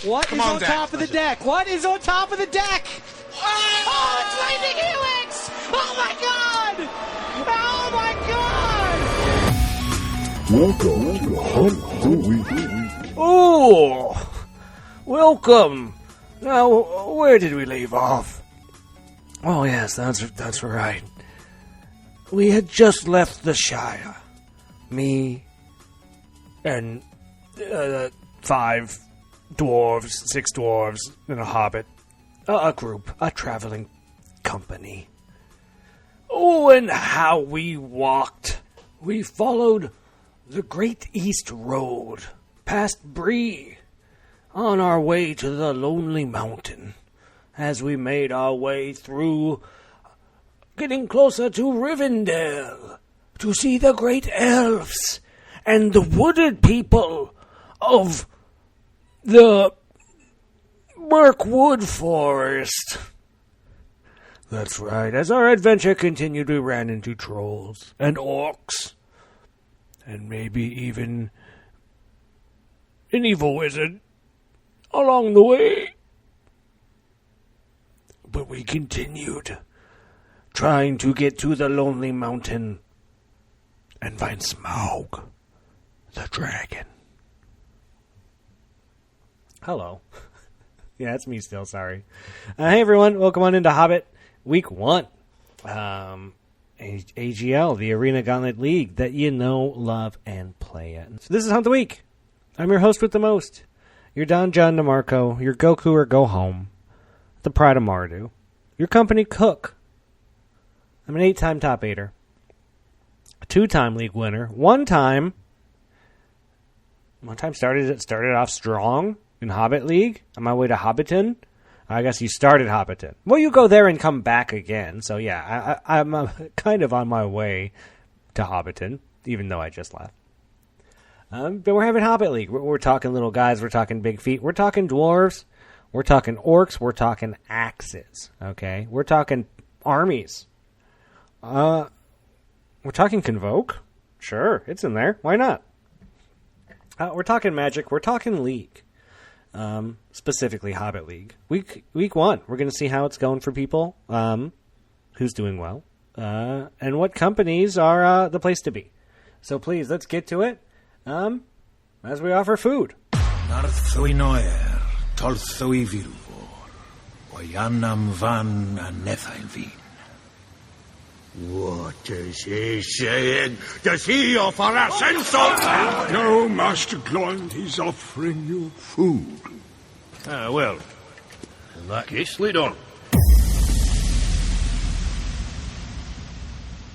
What is on top of the deck? What is on top of the deck? Oh, it's Lightning Helix! Oh my god! Oh my god! Welcome to Hunt the Week. Oh, welcome. Now, where did we leave off? Oh yes, that's right. We had just left the Shire. Me and 5 dwarves, 6 dwarves, and a hobbit. A group, a traveling company. Oh, and how we walked. We followed the Great East Road, past Bree, on our way to the Lonely Mountain, as we made our way through, getting closer to Rivendell, to see the great elves and the wooded people of the Mirkwood Forest. That's right. As our adventure continued, we ran into trolls and orcs, and maybe even an evil wizard along the way. But we continued, trying to get to the Lonely Mountain and find Smaug, the dragon. Hello. Yeah, it's me still, sorry. Hey everyone, welcome on into Hobbit Week 1. AGL, the Arena Gauntlet League that you know, love, and play at. So this is Hunt the Week. I'm your host with the most. Your Don John DeMarco, your Goku or Go Home, the Pride of Mardu, your company cook. I'm an 8-time top 8er, a 2-time league winner, one time started off strong in Hobbit League on my way to Hobbiton. I guess you started Hobbiton. Well, you go there and come back again. So yeah, I'm kind of on my way to Hobbiton, even though I just left. But we're having Hobbit League. We're talking little guys. We're talking big feet. We're talking dwarves. We're talking orcs. We're talking axes. Okay? We're talking armies. We're talking Convoke. Sure, it's in there. Why not? We're talking Magic. We're talking League. Specifically Hobbit League. Week 1. We're going to see how it's going for people. Who's doing well. And what companies are the place to be. So please, let's get to it. As we offer food. Narthwy noer, tolthwy filfor, oyanam van a nethail vin. What is he saying? Does he offer us insult? No, Master Glond, he's offering you food. Well, in that case, lead on.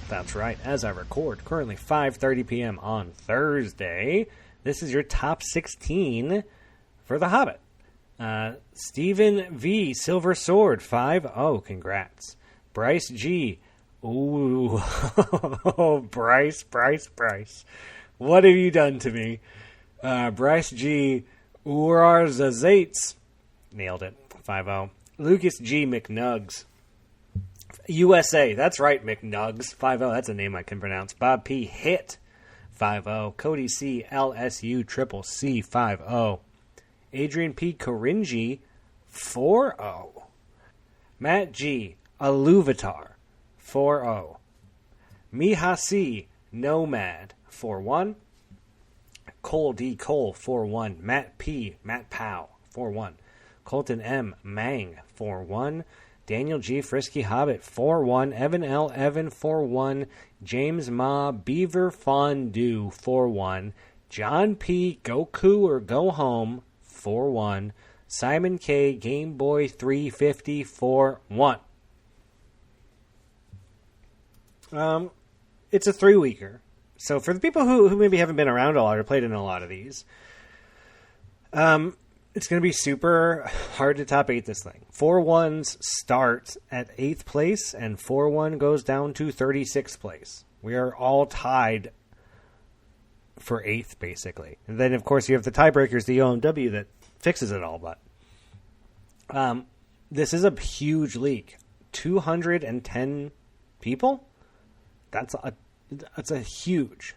That's right. As I record, currently 5:30 p.m. on Thursday, this is your top 16 for The Hobbit. Stephen V. Silver Sword, 5-0. Congrats. Bryce G. Ooh. Bryce. What have you done to me? Bryce G. Urar Zazates. Nailed it. 5-0. Lucas G. McNugs. USA, that's right, McNugs. 5-0, that's a name I can pronounce. Bob P. Hit. 5-0. Cody C. LSU Triple C. 5-0. Adrian P. Coringi. 4-0. Matt G. Aluvatar. 4-0. Miha C. Nomad. 4-1. Cole D. Cole. 4-1. Matt P. Matt Pow. 4-1. Colton M. Mang. 4-1. Daniel G. Frisky Hobbit, 4-1. Evan L. Evan, 4-1. James Ma. Beaver Fondue, 4-1. John P. Goku or Go Home, 4-1. Simon K. Game Boy 350, 4-1. It's a 3-weeker. So for the people who maybe haven't been around a lot or played in a lot of these, it's going to be super hard to top 8 this thing. 4-1s start at 8th place, and 4-1 goes down to 36th place. We are all tied for 8th, basically. And then, of course, you have the tiebreakers, the OMW, that fixes it all. But this is a huge league. 210 people? That's a huge.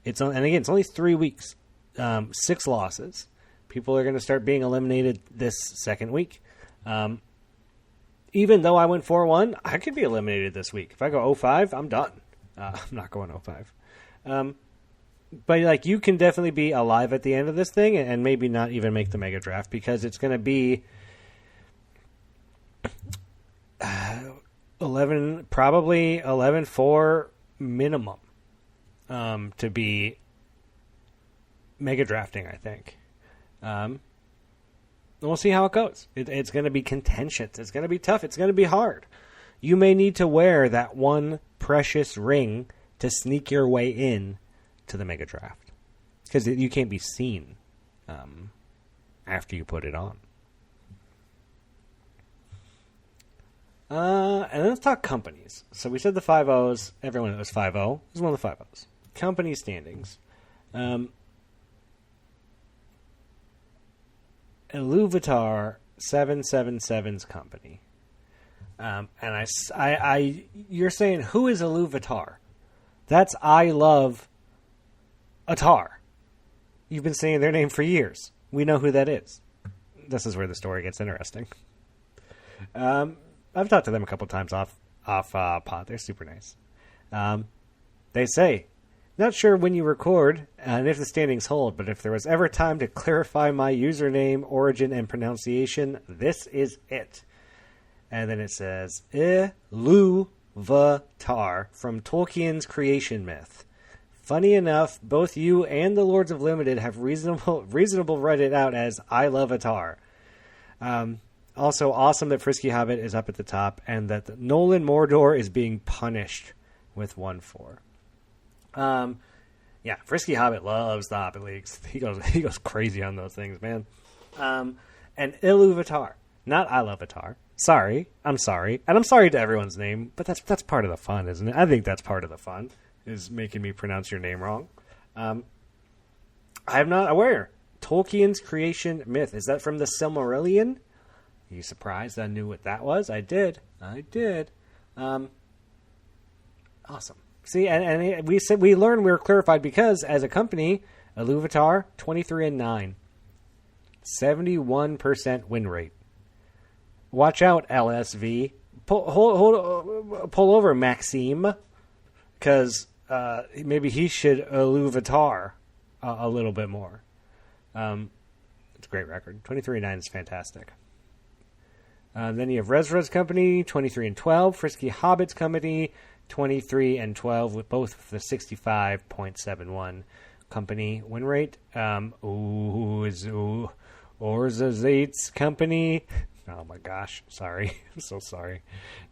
And again, it's only 3 weeks. 6 losses. People are going to start being eliminated this second week. Even though I went 4-1, I could be eliminated this week. If I go 0-5, I'm done. I'm not going 0-5. But like, you can definitely be alive at the end of this thing and maybe not even make the mega draft, because it's going to be 11-4 minimum to be mega drafting, I think. We'll see how it goes. It's going to be contentious. It's going to be tough. It's going to be hard. You may need to wear that one precious ring to sneak your way in to the mega draft, because you can't be seen after you put it on. And then let's talk companies. So we said the 5-0s. Everyone knows 5-0 is one of the 5-0s. Company standings. Iluvatar 777's company. And you're saying, who is Iluvatar? That's I Love Atar. You've been saying their name for years. We know who that is. This is where the story gets interesting. I've talked to them a couple times off pod. They're super nice. They say, not sure when you record and if the standings hold, but if there was ever time to clarify my username, origin, and pronunciation, this is it. And then it says, Iluvatar from Tolkien's creation myth. Funny enough, both you and the Lords of Limited have reasonable read it out as I Love Atar. Also, awesome that Frisky Hobbit is up at the top, and that Nolan Mordor is being punished with 1-4. Yeah, Frisky Hobbit loves the Hobbit Leagues. He goes crazy on those things, man. And Iluvatar, not I Love Atar. Sorry, I'm sorry, and I'm sorry to everyone's name, but that's part of the fun, isn't it? I think that's part of the fun, is making me pronounce your name wrong. I am not aware. Tolkien's creation myth, is that from the Silmarillion? Are you surprised I knew what that was? I did. Awesome. See, and we learned, we were clarified, because as a company, Iluvatar 23-9, 71% win rate. Watch out, LSV. Pull over, Maxime, because maybe he should Iluvatar a little bit more. It's a great record. 23-9 is fantastic. Then you have Rezra's company, 23-12. Frisky Hobbit's company, 23-12, with both the 65.71 company win rate. Orzazate's company. Oh my gosh, sorry. I'm so sorry.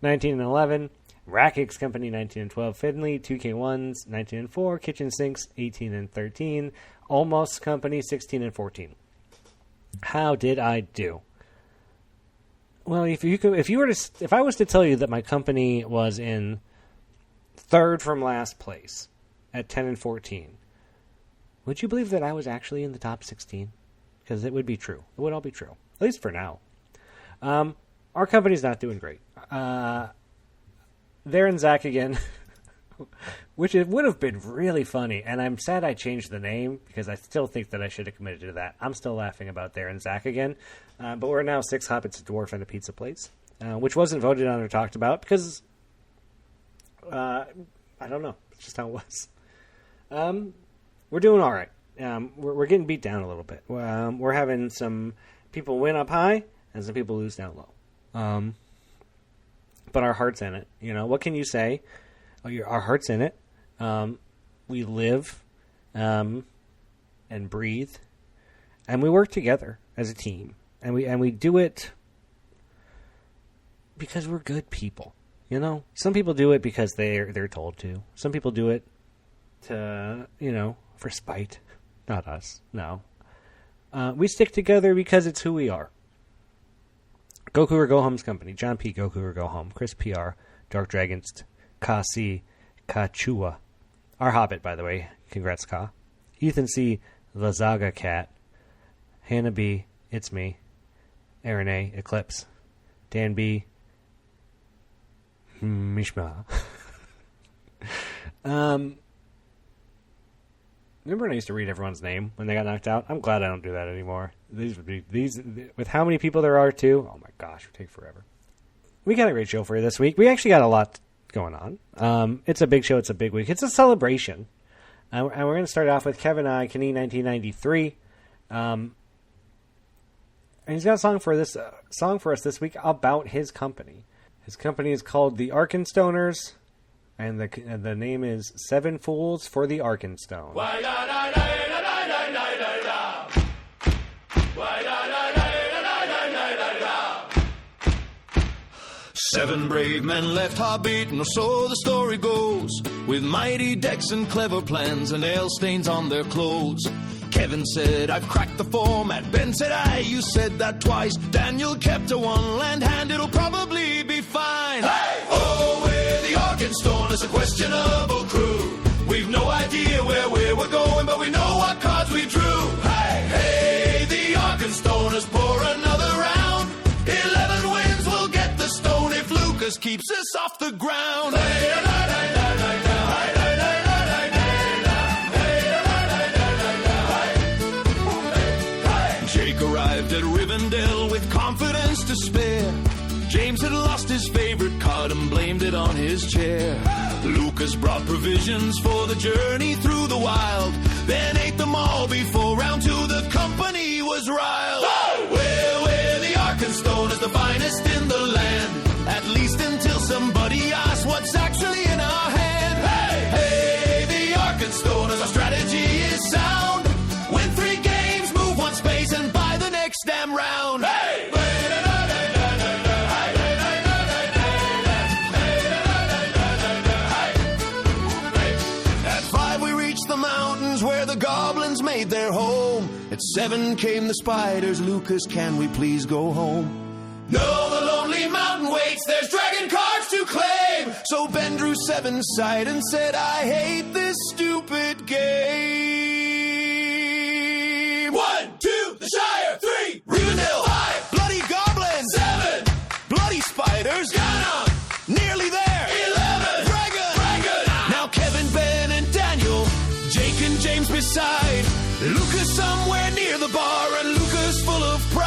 19-11. Rakik's company, 19-12. Finley, 2K1s, 19-4. Kitchen Sinks, 18-13. Almost company, 16-14. How did I do? Well, if I was to tell you that my company was in third from last place at 10-14, would you believe that I was actually in the top 16? Because it would be true. It would all be true, at least for now. Our company's not doing great. They're in Zach again, which it would have been really funny. And I'm sad I changed the name, because I still think that I should have committed to that. I'm still laughing about There and Zach again. But we're now 6 Hobbits, a Dwarf, and a Pizza Place, which wasn't voted on or talked about because, I don't know. It's just how it was. We're doing all right. We're getting beat down a little bit. We're having some people win up high and some people lose down low. But our heart's in it. You know, what can you say? Our heart's in it. We live and breathe, and we work together as a team. And we do it because we're good people. You know, some people do it because they're told to. Some people do it to, for spite. Not us. No. We stick together because it's who we are. Goku or Go Home's company. John P. Goku or Go Home. Chris PR. Dark Dragons. Kasi Kachua. Our Hobbit, by the way. Congrats, Ka. Ethan C. Lazaga Cat. Hannah B. It's me. Aaron A. Eclipse. Dan B. Mishma. Remember when I used to read everyone's name when they got knocked out? I'm glad I don't do that anymore. These with how many people there are too. Oh my gosh, it would take forever. We got a great show for you this week. We actually got a lot going on. It's a big show. It's a big week. It's a celebration. And we're going to start off with Kevin I, Kenny 1993. And he's got a song for us this week about his company. His company is called the Arkenstoners, and the name is Seven Fools for the Arkenstone. Seven brave men left Hobbiton, or so the story goes, with mighty decks and clever plans and ale stains on their clothes. Kevin said, I've cracked the format. Ben said, aye, you said that twice. Daniel kept to one land hand, it'll probably be fine. Hey! Oh, we're the Arkenstone, it's a questionable crew. We've no idea where we're going, but we know what cards we drew. Hey, hey, the Arkenstoners pour another round. 11 wins will get the stone if Lucas keeps us off the ground. Jake arrived at Rivendell with confidence to spare. James had lost his favorite card and blamed it on his chair. Lucas brought provisions for the journey through the wild, then ate them all before round two the company was riled. Oh! We're the Arkenstoners, the finest in the land, at least until somebody asks what's actually in our hand. Hey, hey, the Arkenstoners, our strategy is sound. Win 3 games, move 1 space, and buy the next damn round. Hey! At 5 we reached the mountains where the goblins made their home. At 7 came the spiders. Lucas, can we please go home? No, the lonely mountain waits. There's dragon cards to claim. So Ben drew 7 side and said, I hate this stupid game. 1, 2, the Shire. 3, Rivendell. 5, bloody goblins. 7, bloody spiders. Ganon, nearly there. 11, Dragon. Now Kevin, Ben, and Daniel, Jake and James beside. Lucas somewhere near the bar, and Lucas full of pride.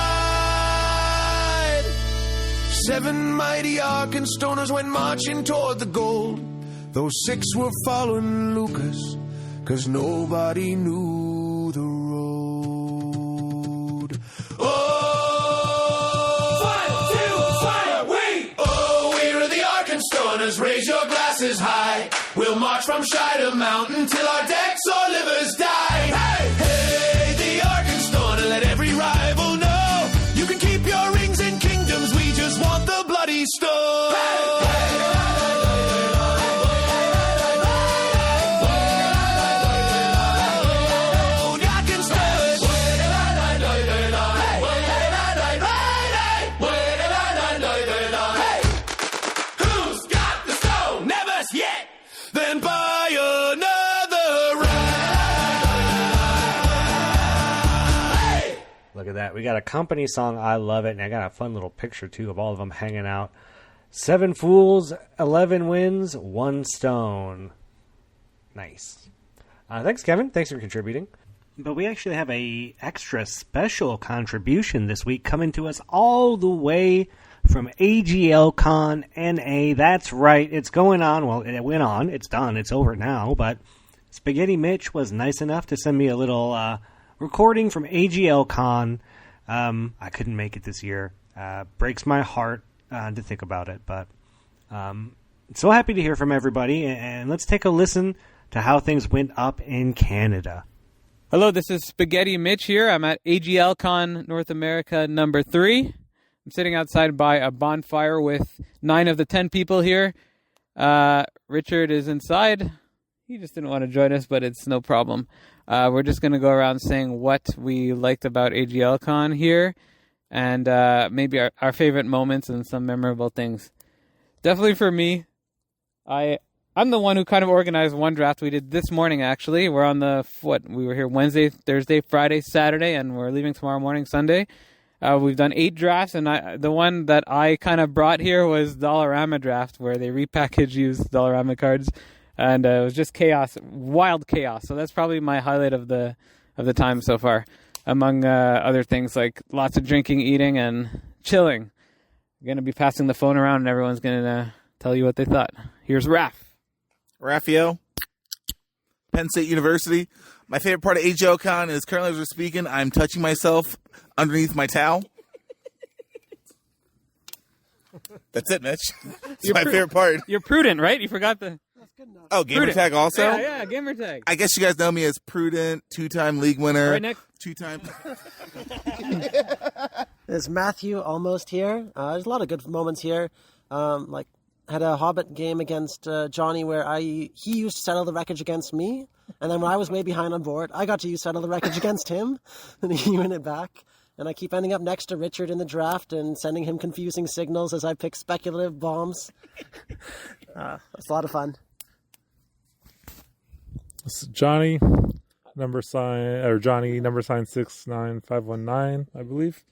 7 mighty Arkenstoners went marching toward the goal. Those 6 were following Lucas, 'cause nobody knew the road. Oh! 5, 2, fire, we! Oh, we're the Arkenstoners, raise your glasses high. We'll march from Shire Mountain till our decks or livers die. Hey! Hey, the Arkenstoner, let every rival know. You can keep your rings and kingdoms, we just want the bloody stone. Hey! Look at that. We got a company song. I love it. And I got a fun little picture, too, of all of them hanging out. 7 fools, 11 wins, 1 stone. Nice. Thanks, Kevin. Thanks for contributing. But we actually have a extra special contribution this week coming to us all the way from AGLCon NA. That's right. It's going on. Well, it went on. It's done. It's over now. But Spaghetti Mitch was nice enough to send me a little recording from AGLCon. I couldn't make it this year. Breaks my heart to think about it. But so happy to hear from everybody. And let's take a listen to how things went up in Canada. Hello, this is Spaghetti Mitch here. I'm at AGLCon North America number 3. I'm sitting outside by a bonfire with 9 of the 10 people here. Richard is inside. He just didn't want to join us, but it's no problem. We're just going to go around saying what we liked about AGLCon here and maybe our favorite moments and some memorable things. Definitely for me, I'm the one who kind of organized one draft we did this morning, actually. We're on we were here Wednesday, Thursday, Friday, Saturday, and we're leaving tomorrow morning, Sunday. We've done 8 drafts, and the one that I kind of brought here was Dollarama draft, where they repackage used Dollarama cards. and it was just chaos, wild chaos. So that's probably my highlight of the time so far, among other things like lots of drinking, eating, and chilling. I'm going to be passing the phone around, and everyone's going to tell you what they thought. Here's Raphael, Penn State University. My favorite part of HOCon is currently as we're speaking, I'm touching myself underneath my towel. That's it, Mitch. It's my favorite part. You're prudent, right? You forgot the... Oh, gamer tag also? Yeah, gamer tag. I guess you guys know me as Prudent, 2-time league winner. Right, Nick? 2-time. There's Matthew almost here. There's a lot of good moments here. Had a Hobbit game against Johnny where he used to settle the wreckage against me. And then when I was way behind on board, I got to use settle the wreckage against him. And he went it back. And I keep ending up next to Richard in the draft and sending him confusing signals as I pick speculative bombs. It's a lot of fun. This is Johnny, number sign 69519, I believe.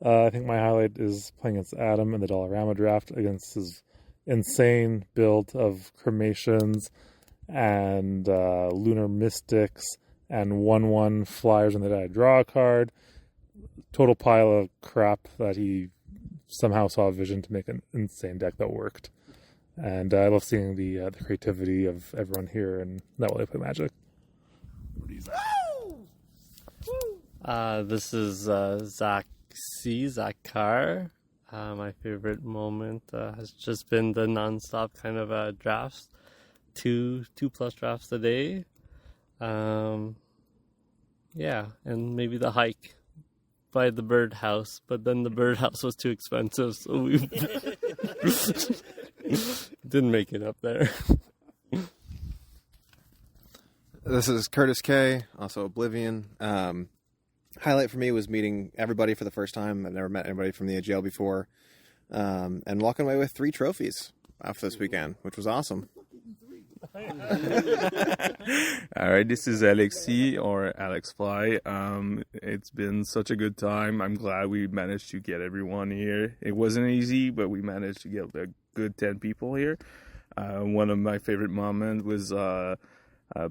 I think my highlight is playing against Adam in the Dollarama draft against his insane build of cremations and lunar mystics and 1/1 flyers, and then I draw a card. Total pile of crap that he somehow saw a vision to make an insane deck that worked. And I love seeing the creativity of everyone here and that way they play Magic. This is Zach Carr. My favorite moment has just been the nonstop kind of drafts, two plus drafts a day. And maybe the hike by the birdhouse, but then the birdhouse was too expensive, so we didn't make it up there. This is Curtis K, also Oblivion. Highlight for me was meeting everybody for the first time. I've never met anybody from the AGL before. And walking away with 3 trophies after this weekend, which was awesome. All right, this is Alexi or Alex Fly. It's been such a good time. I'm glad we managed to get everyone here. It wasn't easy, but we managed to get a good 10 people here. One of my favorite moments was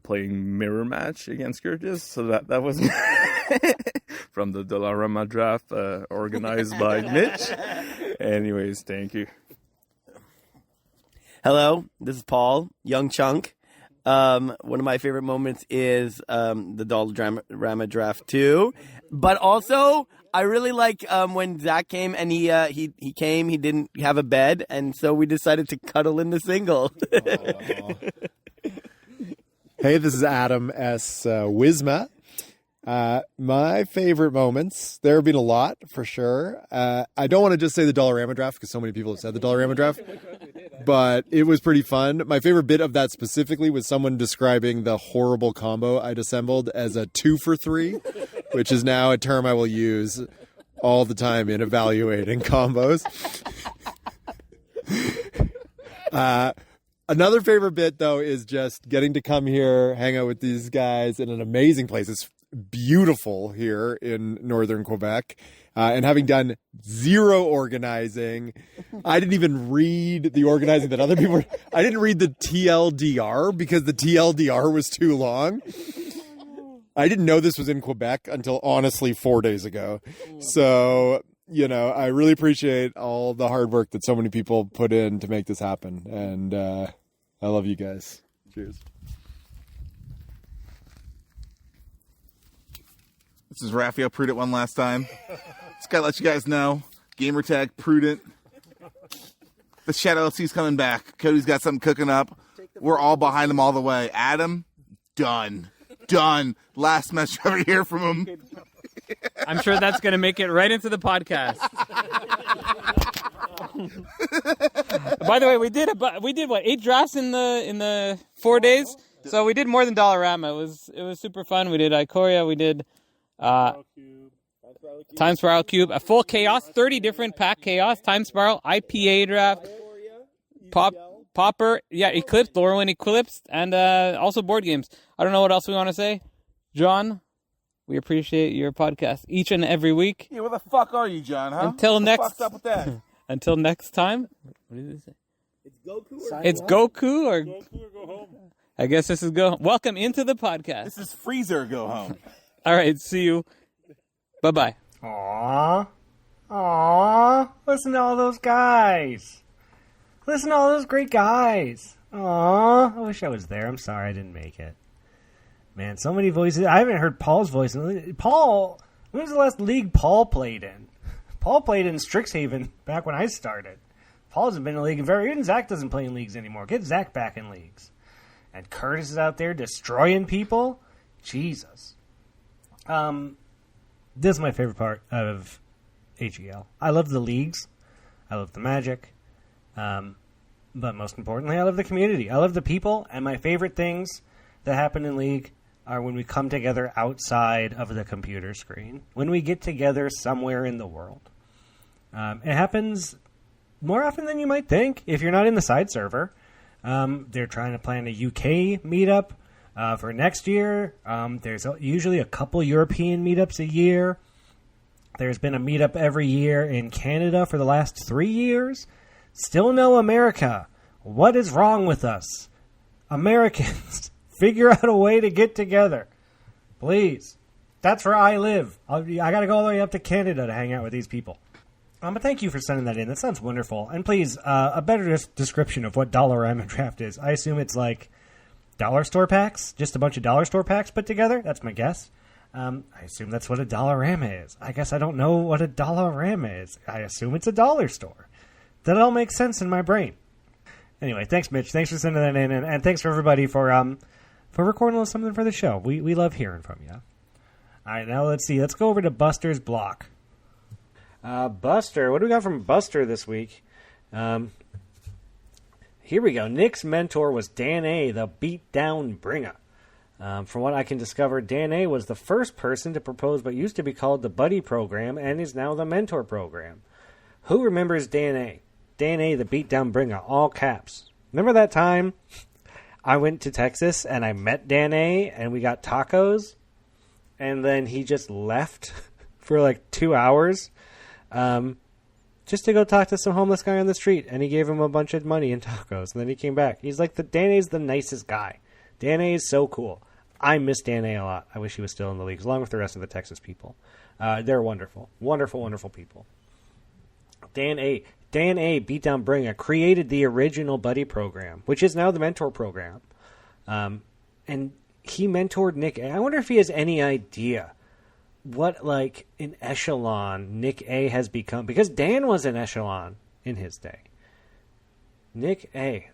playing mirror match against Curtis. So that was from the Dollarama draft organized by Mitch. Anyways, thank you. Hello, this is Paul, Young Chunk. One of my favorite moments is the Dollarama Draft 2. But also, I really like when Zach came and he came, he didn't have a bed, and so we decided to cuddle in the single. Hey, this is Adam S. Wisma. My favorite moments, there have been a lot for sure. I don't want to just say the Dollarama Draft because so many people have said the Dollarama Draft, but it was pretty fun. My favorite bit of that specifically was someone describing the horrible combo I'd assembled as a 2 for 3, which is now a term I will use all the time in evaluating combos. Another favorite bit, though, is just getting to come here, hang out with these guys in an amazing place. It's beautiful here in northern Quebec, and having done zero organizing, I didn't even read the organizing that other people were. I didn't read the TLDR because the TLDR was too long. I didn't know this was in Quebec until honestly 4 days ago. So, I really appreciate all the hard work that so many people put in to make this happen. And I love you guys. Cheers. This is Raphael Prudent one last time. Just gotta let you guys know, gamertag Prudent. The Shadow LC's coming back. Cody's got something cooking up. We're all behind him all the way. Adam, done. Last message you ever hear from him. I'm sure that's going to make it right into the podcast. By the way, we did what, 8 drafts in the 4 days. So we did more than Dollarama. It was super fun. We did Ikoria. We did Time Spiral Cube, a full Chaos, 30 different pack Chaos, Time Spiral, IPA draft, Popper, Eclipse, Lorwyn Eclipse, and also board games. I don't know what else we want to say. John, we appreciate your podcast each and every week. Yeah, where the fuck are you, John, huh? Until what next, the fuck's up with that? Until next time. What did he say? It's Goku or go home. I guess this is go. Welcome into the podcast. This is Freezer go home. All right, see you. Bye-bye. Aww. Listen to all those guys. Listen to all those great guys. Aww. I wish I was there. I'm sorry I didn't make it. Man, so many voices. I haven't heard Paul's voice. Paul, when was the last league Paul played in? Paul played in Strixhaven back when I started. Paul hasn't been in a league. Even Zach doesn't play in leagues anymore. Get Zach back in leagues. And Curtis is out there destroying people. Jesus. This is my favorite part of HEL. I love the leagues. I love the magic. But most importantly, I love the community. I love the people. And my favorite things that happen in League are when we come together outside of the computer screen. When we get together somewhere in the world. It happens more often than you might think if you're not in the side server. They're trying to plan a UK meetup for next year. There's usually a couple European meetups a year. There's been a meetup every year in Canada for the last 3 years. Still no America. What is wrong with us? Americans, figure out a way to get together. Please. That's where I live. I got to go all the way up to Canada to hang out with these people. But thank you for sending that in. That sounds wonderful. And please, a better description of what Dollarama Draft is. I assume it's like dollar store packs, just a bunch of dollar store packs put together. That's my guess. I assume that's what a Dollarama is. I guess I don't know what a Dollarama is. I assume it's a dollar store. That all makes sense in my brain. Anyway, thanks, Mitch. Thanks for sending that in, and thanks for everybody for recording a little something for the show. We love hearing from you. All right, now let's see. Let's go over to Buster's block. Buster, what do we got from Buster this week? Here we go. Nick's mentor was Dan A., the beatdown bringer. From what I can discover, Dan A. was the first person to propose what used to be called the Buddy Program and is now the Mentor Program. Who remembers Dan A.? Dan A., the beatdown bringer, all caps. Remember that time I went to Texas and I met Dan A. and we got tacos? And then he just left for like 2 hours just to go talk to some homeless guy on the street. And he gave him a bunch of money and tacos. And then he came back. He's like, Dan A's the nicest guy. Dan A is so cool. I miss Dan A a lot. I wish he was still in the leagues, along with the rest of the Texas people. They're wonderful. Wonderful, wonderful people. Dan A, Beatdown Bringer, created the original Buddy Program, which is now the Mentor Program. And he mentored Nick A. I wonder if he has any idea what, like, an echelon Nick A has become. Because Dan was an echelon in his day. Nick A.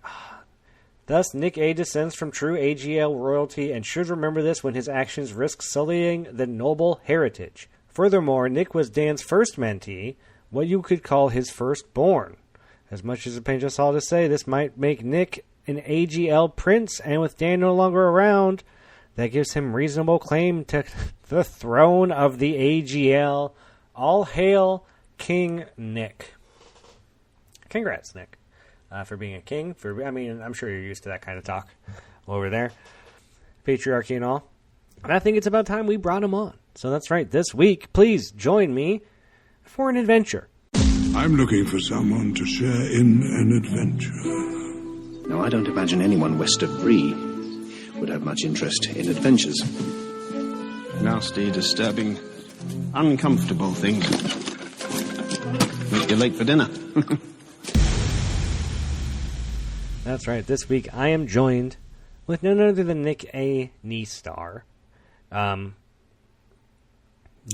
Thus, Nick A descends from true AGL royalty and should remember this when his actions risk sullying the noble heritage. Furthermore, Nick was Dan's first mentee, what you could call his firstborn. As much as it pains us all to say, this might make Nick an AGL prince, and with Dan no longer around, that gives him reasonable claim to the throne of the AGL. All hail King Nick. Congrats, Nick. For being a king. I'm sure you're used to that kind of talk over there. Patriarchy and all. And I think it's about time we brought him on. So that's right. This week, please join me for an adventure. I'm looking for someone to share in an adventure. Now, I don't imagine anyone west of Bree would have much interest in adventures. Nasty, disturbing, uncomfortable things. Make you late for dinner. That's right. This week I am joined with none other than Nick A. Neestar.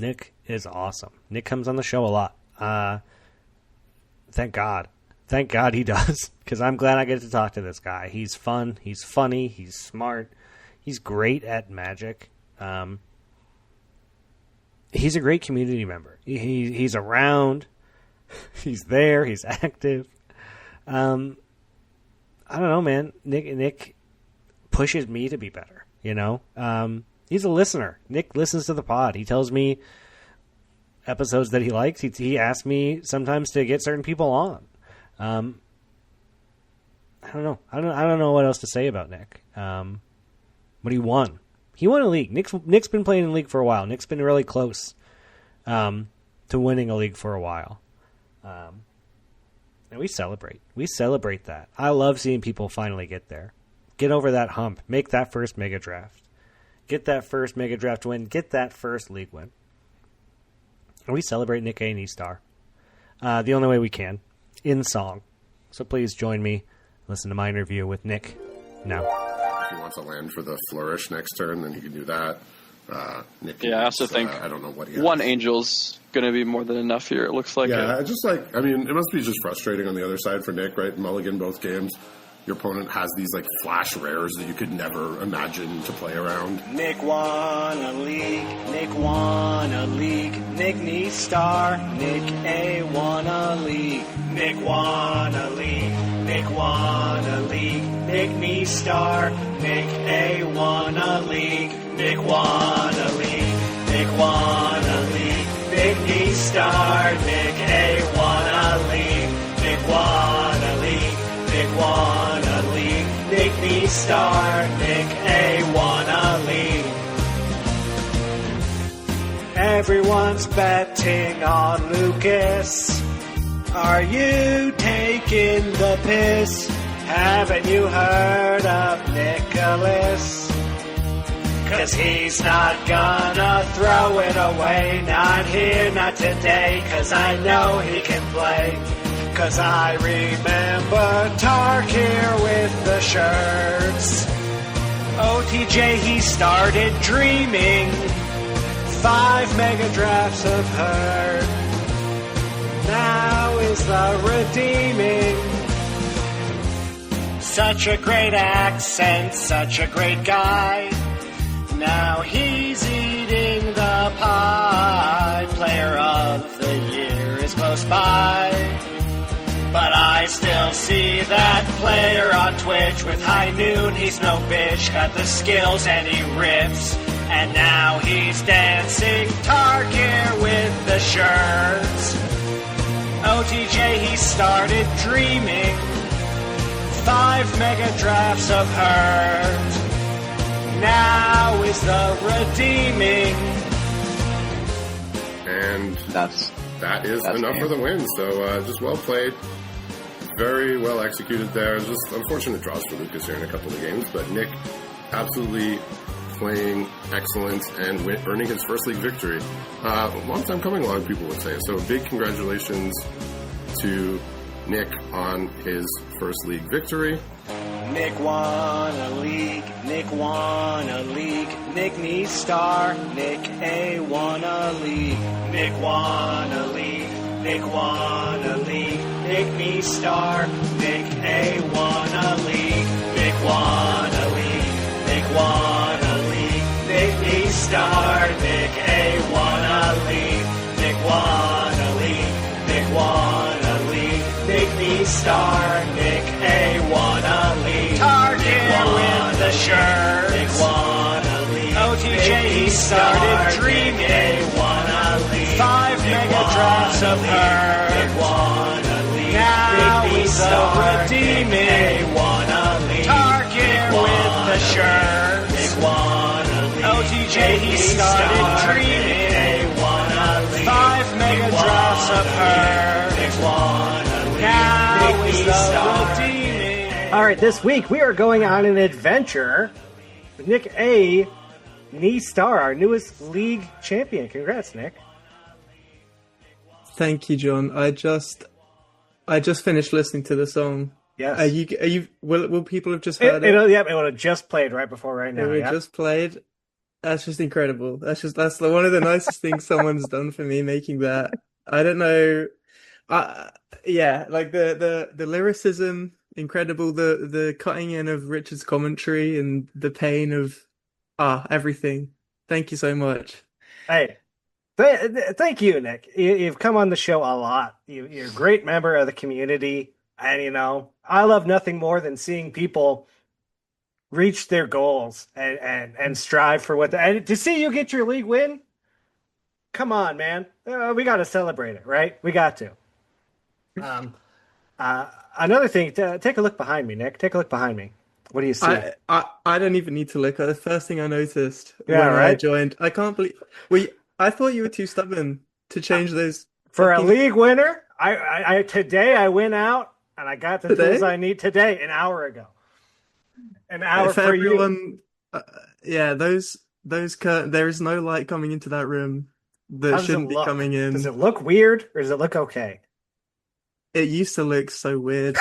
Nick is awesome. Nick comes on the show a lot. Thank God. Thank God he does, because I'm glad I get to talk to this guy. He's fun. He's funny. He's smart. He's great at Magic. He's a great community member. He's around. He's there. He's active. I don't know, man. Nick pushes me to be better, you know? He's a listener. Nick listens to the pod. He tells me episodes that he likes. He asks me sometimes to get certain people on. I don't know. I don't know what else to say about Nick. But he won. He won a league. Nick's been playing in league for a while. Nick's been really close to winning a league for a while. And we celebrate. We celebrate that. I love seeing people finally get there. Get over that hump. Make that first Mega Draft. Get that first Mega Draft win. Get that first league win. And we celebrate Nick A and E-Star. The only way we can. In song. So please join me. Listen to my interview with Nick now. If he wants to land for the Flourish next turn, then he can do that. Nick, I also think I don't know what he has. one Angel's going to be more than enough here. It looks like. Yeah, it must be just frustrating on the other side for Nick, right? Mulligan both games. Your opponent has these like flash rares that you could never imagine to play around. Nick won a league. Nick won a league. Nick Star. Nick A won a league. Nick won a league. Nick won a league. Nick Star. Nick A won a league. Nick won a league. Nick won a league. Nick Star. Nick A won a league. Nick won a league. Nick won a league. Nick Star. Nick A won a league. Everyone's betting on Lucas. Are you taking the piss? Haven't you heard of Nicholas? 'Cause he's not gonna throw it away. Not here, not today. 'Cause I know he can play. 'Cause I remember Tark here with the shirts. OTJ, he started dreaming 5 Mega Drafts of her. Now is the redeeming. Such a great accent, such a great guy. Now he's eating the pie. Player of the year is close by. But I still see that player on Twitch with High Noon. He's no bitch, got the skills and he rips. And now he's dancing Tarkir with the shirts. OTJ, he started dreaming 5 Mega Drafts of hers. Now is the redeeming. And that is that's enough game. for the win. So just well played. Very well executed there. Just unfortunate draws for Lucas here in a couple of games. But Nick absolutely playing excellent and earning his first league victory. Long time coming, a lot of people would say. So big congratulations to Nick on his first league victory. Nick won a league. Nick won a league. Nick Star. Nick A won a league. Nick won a league. Nick won a league. Nick Star. Nick A won a league. Nick won a league. Nick won a league. Nick Star. Nick A won a league. Nick won a league. Nick won a league. Nick Star. Nick A won a league. Target with the shirt. Nick won a league. OTJ, he started dreaming. A won a league. 5 Mega Drafts of her. Nick won a league. Now he's the redeeming. A won a league. Target with the shirt. Nick won a league. OTJ, he started dreaming. A won a league. 5 Mega Drafts of her. Nick won a league. Now he's the redeeming. All right, this week we are going on an adventure with Nick A. Star, our newest league champion. Congrats, Nick. Thank you, John. I just finished listening to the song. Yes. Are you? Will people have just heard it? It would have just played right before right now. It just played. That's just incredible. That's one of the nicest things someone's done for me, making that. I don't know. Like the lyricism, incredible. The cutting in of Richard's commentary and the pain of everything. Thank you so much. Hey, thank you, Nick. You've come on the show a lot. You're a great member of the community, and I love nothing more than seeing people reach their goals and strive for and to see you get your league win. Come on, man. We got to celebrate it, right? We got to. Another thing, take a look behind me, Nick. Take a look behind me. What do you see? I don't even need to look. The first thing I noticed when I joined, I can't believe I thought you were too stubborn to change those For a league winner, I today I went out and I got the tools I need today, an hour ago. An hour If for you. everyone, yeah, those there is no light coming into that room that How does it shouldn't be look? coming in. Does it look weird or does it look okay? It used to look so weird.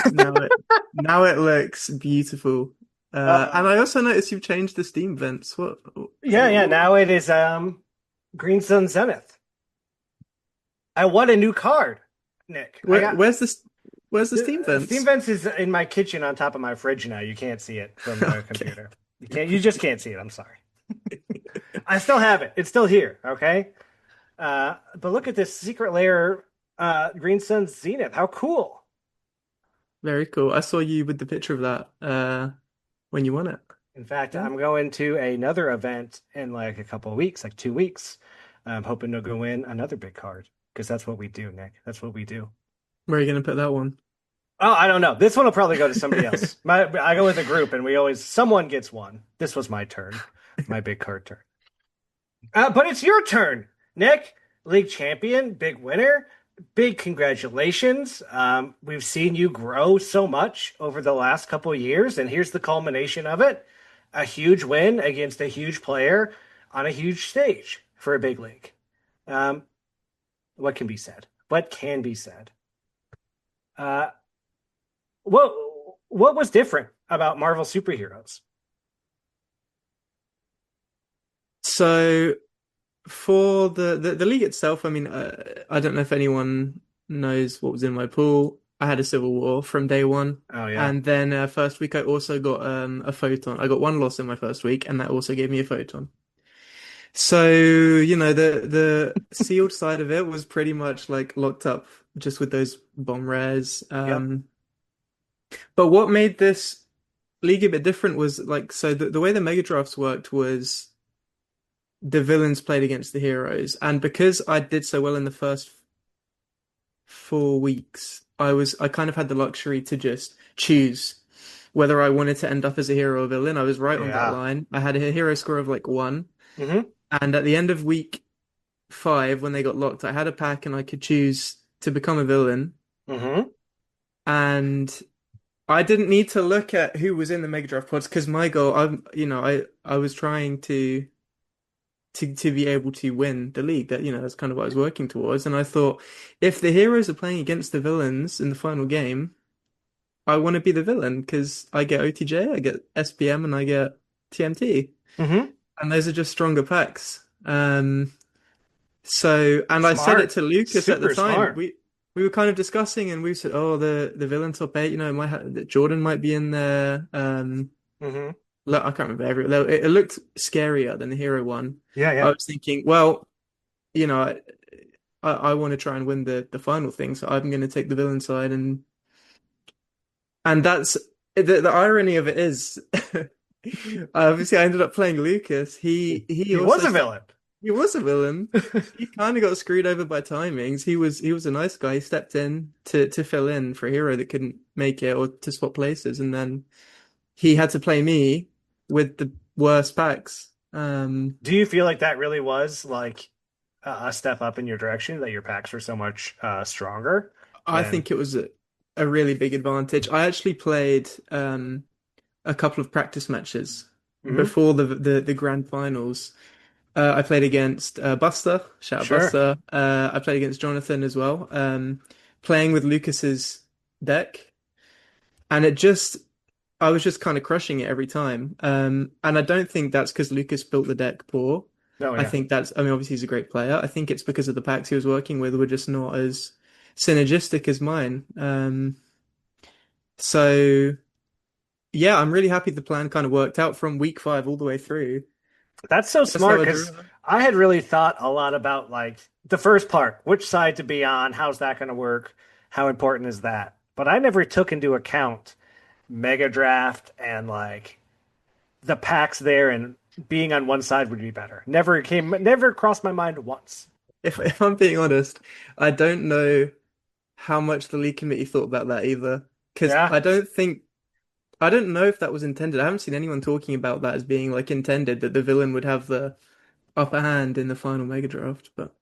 Now it looks beautiful. And I also noticed you've changed the Steam vents. What? Yeah. Now it is Green Sun Zenith. I won a new card, Nick. Where's the Steam vents? Steam vents is in my kitchen on top of my fridge now. You can't see it from the computer. You just can't see it. I'm sorry. I still have it. It's still here. Okay. But look at this secret layer, Green Sun Zenith. How cool! Very cool. I saw you with the picture of that when you won it. In fact, I'm going to another event in like a couple of weeks, like 2 weeks. I'm hoping to go win another big card because that's what we do, Nick. That's what we do. Where are you going to put that one? Oh, I don't know. This one will probably go to somebody else. I go with a group, and someone gets one. This was my turn, my big card turn. But it's your turn, Nick. League champion, big winner, big congratulations. We've seen you grow so much over the last couple of years, and here's the culmination of it. A huge win against a huge player on a huge stage for a big league. What can be said? What can be said? What was different about Marvel superheroes? So for the league itself, I mean, I don't know if anyone knows what was in my pool. I had a Civil War from day one. Oh, yeah. And then first week I also got a photon. I got one loss in my first week, and that also gave me a photon. So, the sealed side of it was pretty much like locked up just with those bomb rares. But what made this league a bit different was the way the mega drafts worked was the villains played against the heroes. And because I did so well in the first 4 weeks, I kind of had the luxury to just choose whether I wanted to end up as a hero or villain. I was right on that line. I had a hero score of 1. Mm-hmm. And at the end of week 5, when they got locked, I had a pack and I could choose to become a villain. Mm-hmm. And I didn't need to look at who was in the Mega Draft pods because my goal, I was trying to be able to win the league. That's kind of what I was working towards. And I thought, if the heroes are playing against the villains in the final game, I want to be the villain because I get OTJ, I get SPM, and I get TMT. Mm-hmm. And those are just stronger packs. And I said it to Lucas at the time. Smart. We were kind of discussing, and we said, "Oh, the villain top 8. Jordan might be in there." Mm-hmm. Look, I can't remember it looked scarier than the hero one. Yeah. I was thinking, well, I want to try and win the final thing, so I'm going to take the villain side, and that's the irony of it is. Obviously, I ended up playing Lucas. He was a villain. He was a villain. He kind of got screwed over by timings. He was a nice guy. He stepped in to fill in for a hero that couldn't make it or to swap places, and then he had to play me with the worst packs. Do you feel like that really was like a step up in your direction, that your packs were so much stronger? I think it was a really big advantage. I actually played a couple of practice matches before the grand finals. I played against Buster, shout out Buster. I played against Jonathan as well, playing with Lucas's deck, and I was just kind of crushing it every time. And I don't think that's because Lucas built the deck poor. Oh, yeah. I think obviously he's a great player. I think it's because of the packs he was working with were just not as synergistic as mine. So yeah, I'm really happy the plan kind of worked out from week 5 all the way through. That's so smart because I had really thought a lot about like the first part, which side to be on, how's that going to work, how important is that? But I never took into account Mega Draft and like the packs there, and being on one side would be better. Never crossed my mind once. If I'm being honest, I don't know how much the league committee thought about that either, because I don't know if that was intended. I haven't seen anyone talking about that as being like intended, that the villain would have the upper hand in the final Mega Draft. But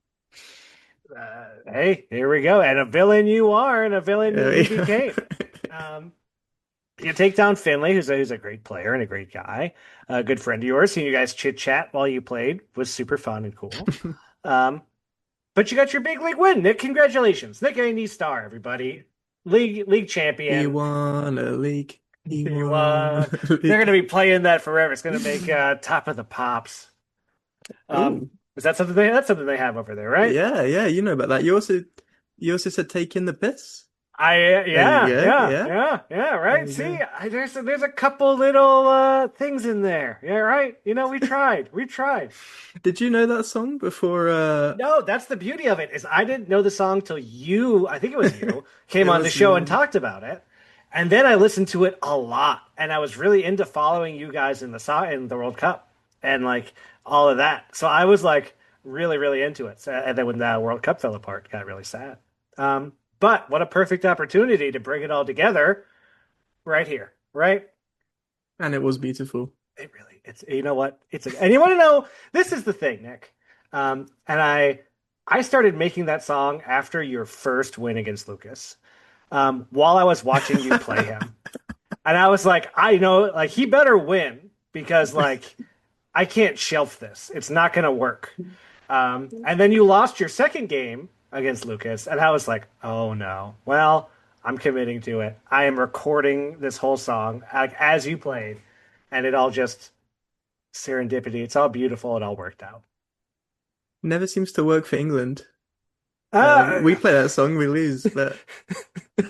Hey, here we go. And a villain you are, and a villain Yeah, you yeah. became. You take down Finley, who's a great player and a great guy, a good friend of yours. Seeing you guys chit chat while you played was super fun and cool. Um, but you got your big league win, Nick. Congratulations, Nick A. Star, everybody. League He champion. won a league. He He won won. a They're league. gonna be playing that forever. It's gonna make top of the pops. Ooh. Is that something that's something they have over there, right? Yeah, yeah, you know about that. You also said taking the piss. Yeah, There you go. yeah, There right. you See, go. there's a couple little things in there. Yeah, right. You know, we tried. Did you know that song before? No, that's the beauty of it is I didn't know the song till you, I think it was you, came It on the was show and me. talked about it, and then I listened to it a lot, and I was really into following you guys in the World Cup and like all of that. So I was like really into it. So, and then when the World Cup fell apart, got really sad. But what a perfect opportunity to bring it all together right here, right? And it was beautiful. It's you know what? And you want to know, this is the thing, Nick. And I started making that song after your first win against Lucas. While I was watching you play him. And I was like, I know like he better win because like I can't shelf this. It's not gonna work. And then you lost your second game against Lucas, and I was like, oh no. Well, I'm committing to it. I am recording this whole song like as you played, and it all just serendipity. It's all beautiful. It all worked out. Never seems to work for England. Uh, We play that song, we lose. But and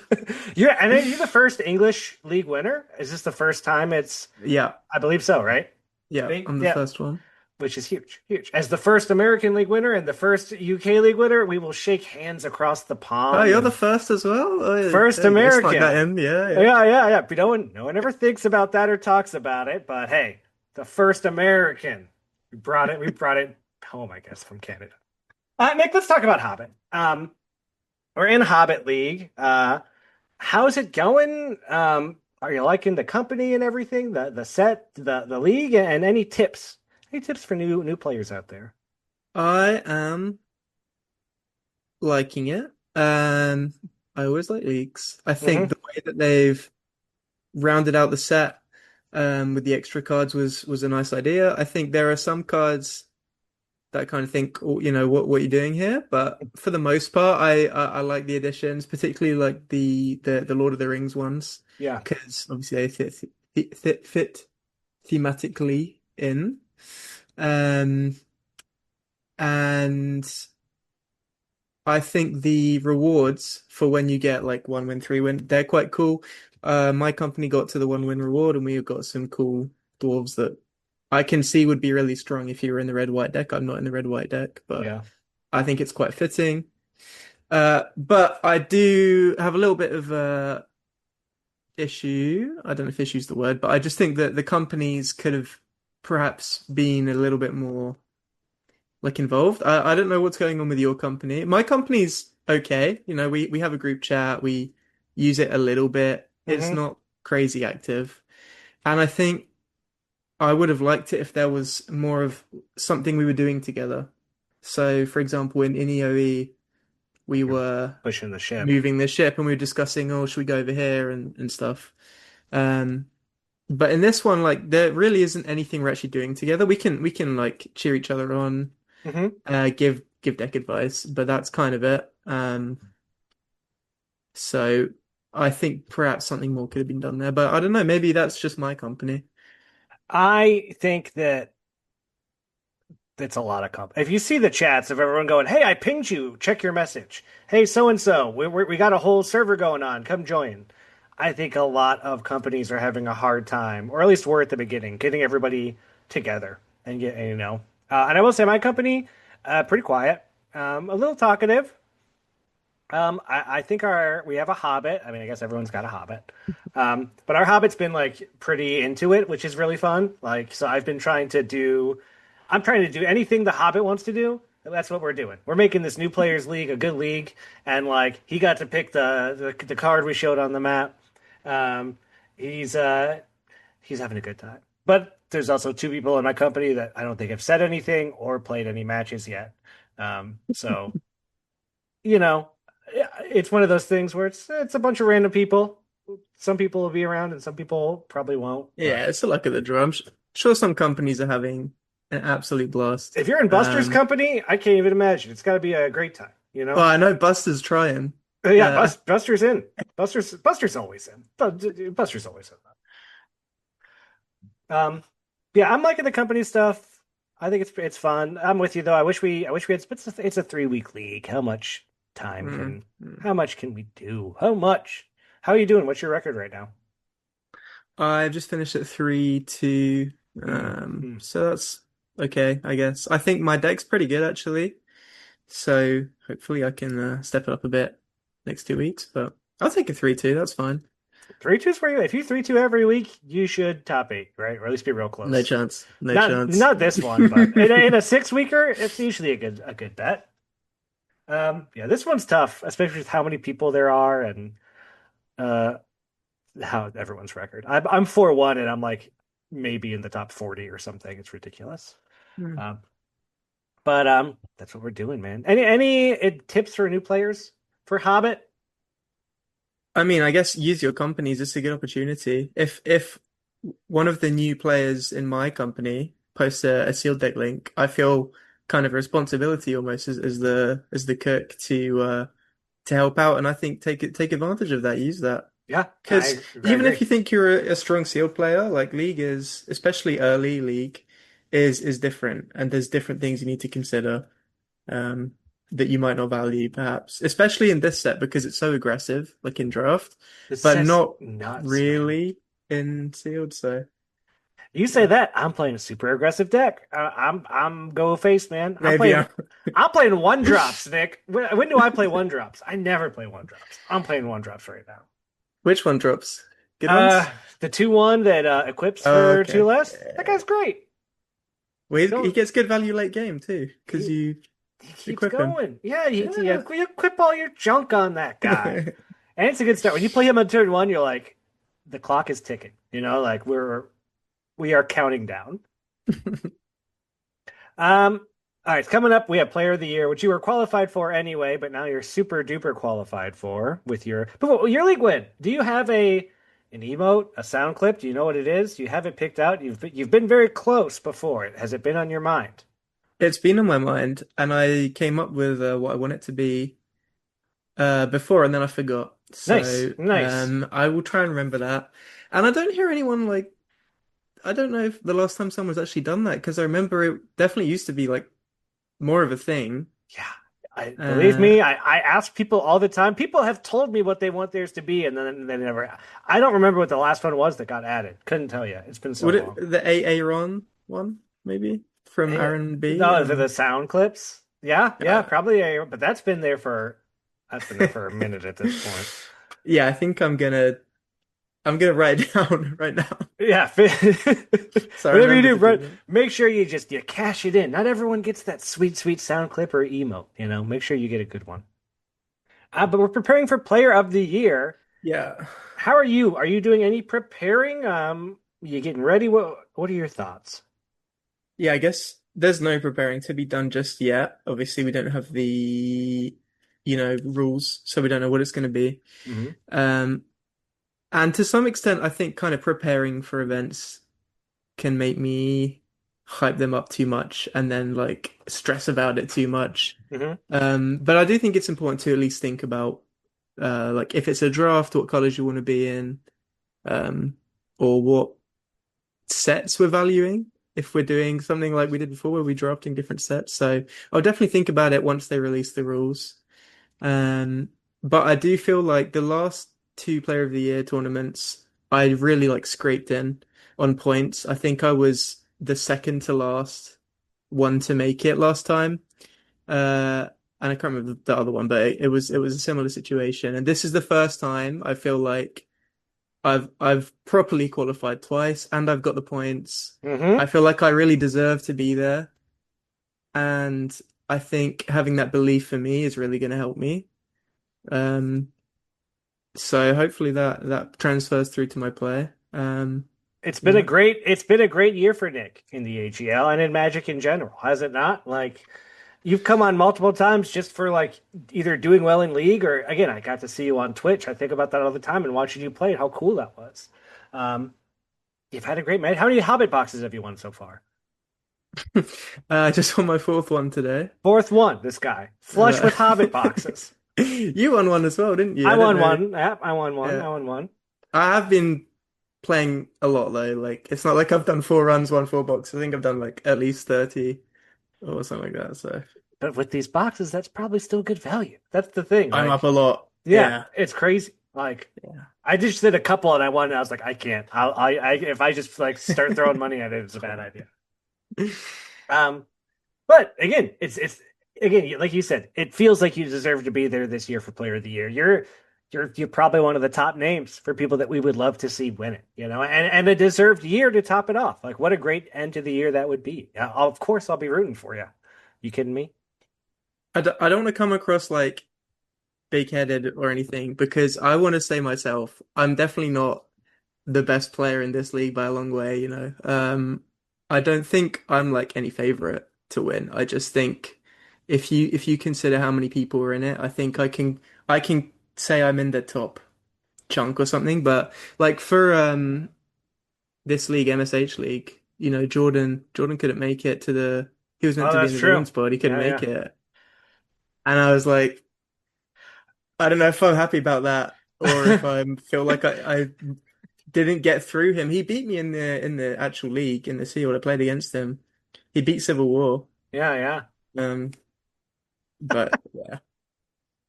then you're the first English league winner. Is this the first time it's? yeah, I believe so, right? yeah, I'm the first one. Which is huge. As the first American league winner and the first UK league winner, we will shake hands across the pond. Oh, you're the first as well. Oh, first there you go. American. Slide that in. Yeah. Yeah. But no one ever thinks about that or talks about it. But hey, the first American. We brought it home, I guess, from Canada. Nick, let's talk about Hobbit. We're in Hobbit League. How's it going? Are you liking the company and everything? The set, the league, and any tips? Any tips for new players out there? I am liking it. I always like leagues. I think the way that they've rounded out the set with the extra cards was a nice idea. I think there are some cards that I kind of think, oh, you know, what you're doing here, but for the most part, I like the additions, particularly like the Lord of the Rings ones. Yeah, because obviously they fit thematically in. And I think the rewards for when you get like 1 win, 3 win, they're quite cool. My company got to the 1 win reward, and we got some cool dwarves that I can see would be really strong if you were in the red-white deck. I'm not in the red-white deck, but yeah. I think it's quite fitting. But I do have a little bit of a issue. I don't know if issue is the word, but I just think that the companies could have perhaps been a little bit more like involved. I don't know what's going on with your company. My company's okay. You know, we have a group chat. We use it a little bit. It's not crazy active. And I think I would have liked it if there was more of something we were doing together. So, for example, in EOE, we were pushing the ship, moving the ship, and we were discussing, oh, should we go over here and stuff. But in this one, like, there really isn't anything we're actually doing together. We can like cheer each other on, give deck advice, but that's kind of it. So I think perhaps something more could have been done there, but I don't know. Maybe that's just my company. I think that it's a lot of if you see the chats of everyone going, "Hey, I pinged you. Check your message. Hey, so and so, we got a whole server going on. Come join." I think a lot of companies are having a hard time, or at least we're at the beginning, getting everybody together and and I will say my company, pretty quiet, a little talkative. I think we have a Hobbit. I mean, I guess everyone's got a Hobbit. But our Hobbit's been like pretty into it, which is really fun. Like, so I'm trying to do anything the Hobbit wants to do. That's what we're doing. We're making this new players league a good league, and like he got to pick the card we showed on the map. He's having a good time. But there's also 2 people in my company that I don't think have said anything or played any matches yet. So you know, it's one of those things where it's a bunch of random people. Some people will be around, and some people probably won't. Yeah, it's the luck of the draw. Sure some companies are having an absolute blast. If you're in Buster's company, I can't even imagine. It's got to be a great time, you know? Well, I know Buster's trying. Yeah, Buster's in. Buster's always in. Buster's always in. Yeah, I'm liking the company stuff. I think it's fun. I'm with you though. I wish we had. It's a 3-week league. How much time how much can we do? How much? How are you doing? What's your record right now? I've just finished at 3-2. So that's okay, I guess. I think my deck's pretty good actually. So hopefully I can step it up a bit next 2 weeks. But I'll take a 3-2. That's fine. 3-2 is for you. If you 3-2 every week, you should top 8, right? Or at least be real close. No chance. No chance. Not this one, but in a 6-weeker, it's usually a good bet. Yeah, this one's tough, especially with how many people there are and how everyone's record. I'm 4-1 and I'm like maybe in the top 40 or something. It's ridiculous. But that's what we're doing, man. Any tips for new players for Hobbit? I mean, I guess use your companies. It's a good opportunity. If one of the new players in my company posts a sealed deck link, I feel kind of a responsibility almost as the cook to help out, and I think take advantage of that. Use that. Yeah, because even if you think you're a strong sealed player, like League is, especially early League, is different, and there's different things you need to consider that you might not value, perhaps, especially in this set because it's so aggressive, like in draft, but not nuts, really in sealed. So you say that I'm playing a super aggressive deck. I'm go face, man. I'm playing 1-drops, Nick. When do I play 1-drops? I never play 1-drops. I'm playing 1-drops right now. Which 1-drops? Good ones? The 2/1 that equips for 2 less. That guy's great. Well, he gets good value late game too because you keeps going. Him. Yeah, you equip all your junk on that guy, and it's a good start. When you play him on turn 1, you're like, the clock is ticking. You know, like we are counting down. All right, coming up, we have Player of the Year, which you were qualified for anyway, but now you're super duper qualified for with your league win. Do you have an emote, a sound clip? Do you know what it is? Do you have it picked out? You've been very close before. Has it been on your mind? It's been on my mind, and I came up with what I want it to be before, and then I forgot. So, nice. I will try and remember that. And I don't hear anyone like. I don't know if the last time someone's actually done that because I remember it definitely used to be like more of a thing. Yeah, believe me, I ask people all the time. People have told me what they want theirs to be, and then they never. I don't remember what the last one was that got added. Couldn't tell you. It's been so long. The Aaron one maybe from Aaron B? No, the sound clips. Yeah, probably Aaron, but that's been there for a minute at this point. Yeah, I think I'm gonna write it down right now. Yeah. Whatever you do, bro, make sure you cash it in. Not everyone gets that sweet sound clip or emote. You know, make sure you get a good one. But we're preparing for Player of the Year. Yeah. How are you? Are you doing any preparing? You getting ready? What are your thoughts? Yeah, I guess there's no preparing to be done just yet. Obviously, we don't have the, rules, so we don't know what it's going to be. Mm-hmm. And to some extent, I think kind of preparing for events can make me hype them up too much and then like stress about it too much. Mm-hmm. But I do think it's important to at least think about like if it's a draft, what colors you want to be in, or what sets we're valuing. If we're doing something like we did before where we're drafting different sets. So I'll definitely think about it once they release the rules. But I do feel like the last 2 Player of the Year tournaments, I really like scraped in on points. I think I was the second to last one to make it last time. And I can't remember the other one, but it was a similar situation. And this is the first time I feel like I've properly qualified twice and I've got the points. Mm-hmm. I feel like I really deserve to be there. And I think having that belief for me is really going to help me. So hopefully that transfers through to my play. It's been a great year for Nick in the AGL and in Magic in general, has it not? Like, you've come on multiple times just for like either doing well in league or again, I got to see you on Twitch. I think about that all the time and watching you play. How cool that was. You've had a great match. How many Hobbit boxes have you won so far? I just won my fourth one today. Fourth one. This guy flush with Hobbit boxes. You won one as well, didn't you? I won don't know. one. Yeah, I won one. Yeah. I won one. I have been playing a lot though. Like it's not like I've done 4 runs, won 4 boxes. I think I've done like at least 30 or something like that. So, but with these boxes, that's probably still good value. That's the thing. I'm like, up a lot. Yeah, it's crazy. Like, I just did a couple and I won. And I was like, I can't. If I just like start throwing money at it, it's a bad idea. But again, it's again, like you said, it feels like you deserve to be there this year for Player of the Year. You're probably one of the top names for people that we would love to see win it, and a deserved year to top it off. Like, what a great end to the year that would be. Of course, I'll be rooting for you. You kidding me? I don't want to come across like big-headed or anything because I want to say myself, I'm definitely not the best player in this league by a long way, I don't think I'm like any favorite to win. I just think if you consider how many people are in it, I think I can say I'm in the top chunk or something. But like for this league, MSH league, Jordan couldn't make it to he was meant to be in the balloon spot. He couldn't make it. And I was like, I don't know if I'm happy about that or if I feel like I didn't get through him. He beat me in the actual league in the Sealed. I played against him. He beat Civil War. Yeah. But yeah.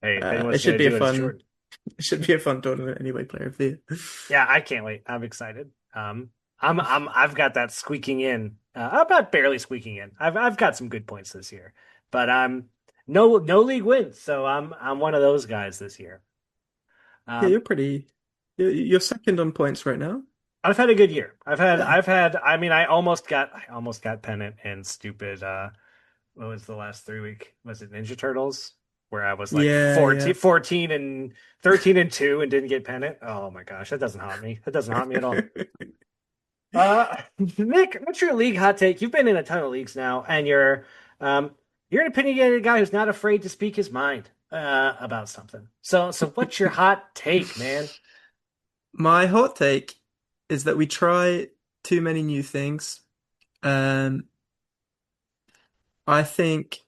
Hey, it should be a fun. It should be a fun tournament anyway. Player of the Year. Yeah, I can't wait. I'm excited. I've got that squeaking in. About barely squeaking in. I've got some good points this year, but no league wins, so I'm one of those guys this year. Yeah, you're second on points right now. I've had a good year. I mean, I almost got pennant and stupid. What was the last 3 week? Was it Ninja Turtles? Where I was like 14 and 13 and 2 and didn't get pennant. Oh my gosh, that doesn't haunt me. That doesn't haunt me at all. Nick, what's your league hot take? You've been in a ton of leagues now, and you're an opinionated guy who's not afraid to speak his mind about something. So what's your hot take, man? My hot take is that we try too many new things. I think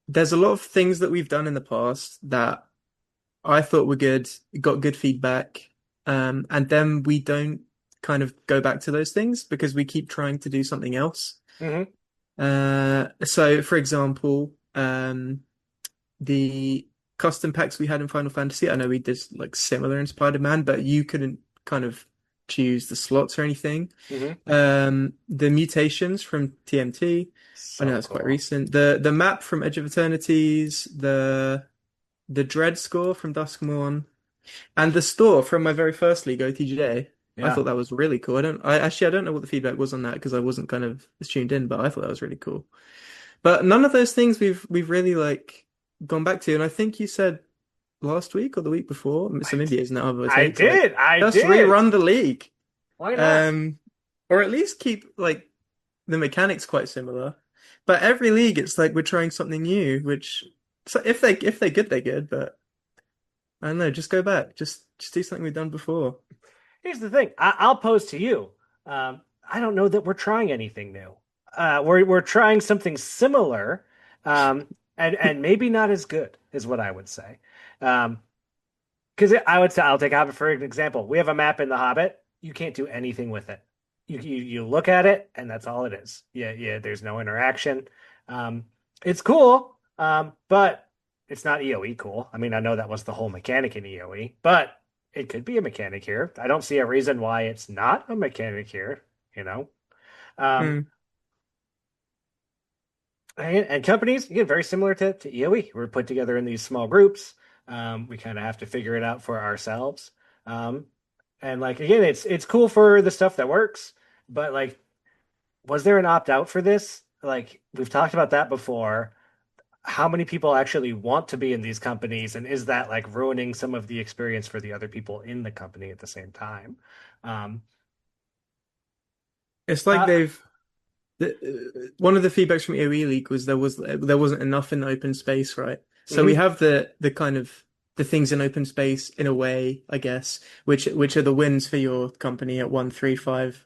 there's a lot of things that we've done in the past that I thought were good, got good feedback, and then we don't kind of go back to those things because we keep trying to do something else. Mm-hmm. So, for example, the custom packs we had in Final Fantasy, I know we did like similar in Spider-Man, but you couldn't kind of choose the slots or anything. Mm-hmm. The mutations from TMT, I know that's quite recent. The map from Edge of Eternities, the Dread score from Duskmorn, and the store from my very first league, OTJ. I thought that was really cool. I don't know what the feedback was on that because I wasn't kind of as tuned in, but I thought that was really cool. But none of those things we've really like gone back to, and I think you said last week or the week before, so maybe it's now. I did. Just rerun the league. Why not? Or at least keep like the mechanics quite similar. But every league, it's like we're trying something new. Which, so if they're good, they're good. But I don't know. Just go back. Just do something we've done before. Here's the thing. I'll pose to you. I don't know that we're trying anything new. We're trying something similar, and maybe not as good is what I would say. Because I would say, I'll take Hobbit for an example. We have a map in the Hobbit. You can't do anything with it. You look at it, and that's all it is. Yeah. There's no interaction. It's cool, but it's not EOE cool. I mean, I know that was the whole mechanic in EOE, but it could be a mechanic here. I don't see a reason why it's not a mechanic here. And companies, again, very similar to EOE. We're put together in these small groups. We kind of have to figure it out for ourselves. And like, again, it's cool for the stuff that works, but like, was there an opt out for this? Like, we've talked about that before. How many people actually want to be in these companies, and is that like ruining some of the experience for the other people in the company at the same time? It's like they've one of the feedbacks from EOE League was there wasn't enough in open space, right? So we Mhm. have the kind of the things in open space in a way, I guess, which are the wins for your company at 135.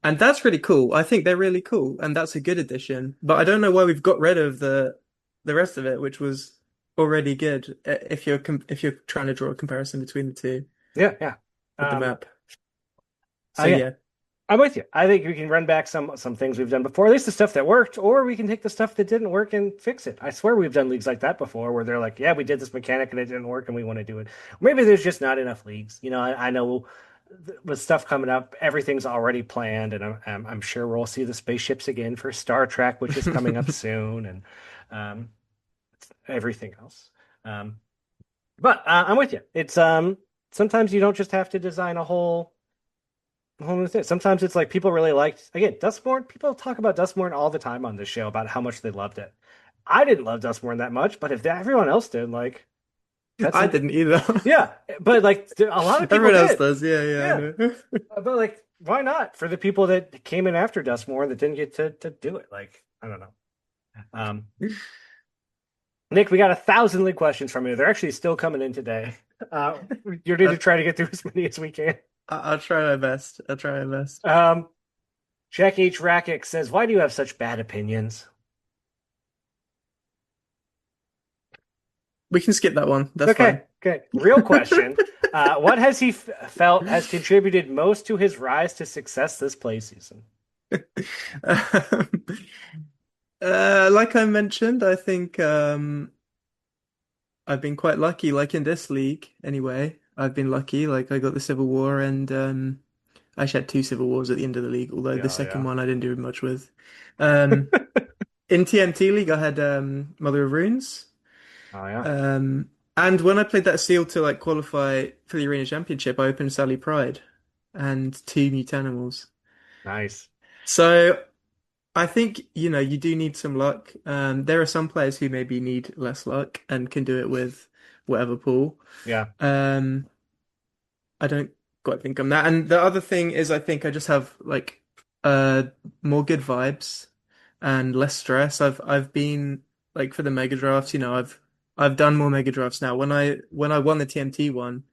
And that's really cool. I think they're really cool, and that's a good addition. But I don't know why we've got rid of the rest of it, which was already good. If you're trying to draw a comparison between the two Yeah, yeah. with the Um, map. So yeah, yeah. I'm with you. I think we can run back some things we've done before, at least the stuff that worked, or we can take the stuff that didn't work and fix it. I swear we've done leagues like that before, where they're like, "Yeah, we did this mechanic and it didn't work, and we want to do it." Maybe there's just not enough leagues. I know with stuff coming up, everything's already planned, and I'm sure we'll see the spaceships again for Star Trek, which is coming up soon, and um, everything else. Um, but I'm with you. It's sometimes you don't just have to design a whole new thing. Sometimes it's like people really liked again Dustborn. People talk about Dustborn all the time on this show about how much they loved it. I didn't love Dustborn that much, but if everyone else did, like I didn't either. yeah, but like a lot of people Everyone else did. does. Yeah, yeah. I Yeah. know. But like, why not for the people that came in after Dustborn that didn't get to do it? Like, I don't know. Um, Nick, we got 1,000 league questions from you. They're actually still coming in today. You're going to try to get through as many as we can. I'll try my best. I'll try my best. Jack H. Rakic says, "Why do you have such bad opinions?" We can skip that one. That's okay. fine. Okay. Real question. What has he felt has contributed most to his rise to success this play season? Like I mentioned, I think I've been quite lucky. Like in this league, anyway, I've been lucky. Like I got the Civil War, and I actually had two Civil Wars at the end of the league. Although the second one I didn't do much with. In TMT League, I had Mother of Runes. Oh yeah. And when I played that seal to like qualify for the Arena Championship, I opened Sally Pride and two Mutanimals. Nice. So I think, you do need some luck. There are some players who maybe need less luck and can do it with whatever pool. Yeah. I don't quite think I'm that. And the other thing is I think I just have like more good vibes and less stress. I've been like for the mega drafts, I've done more mega drafts now. When I won the TMT one,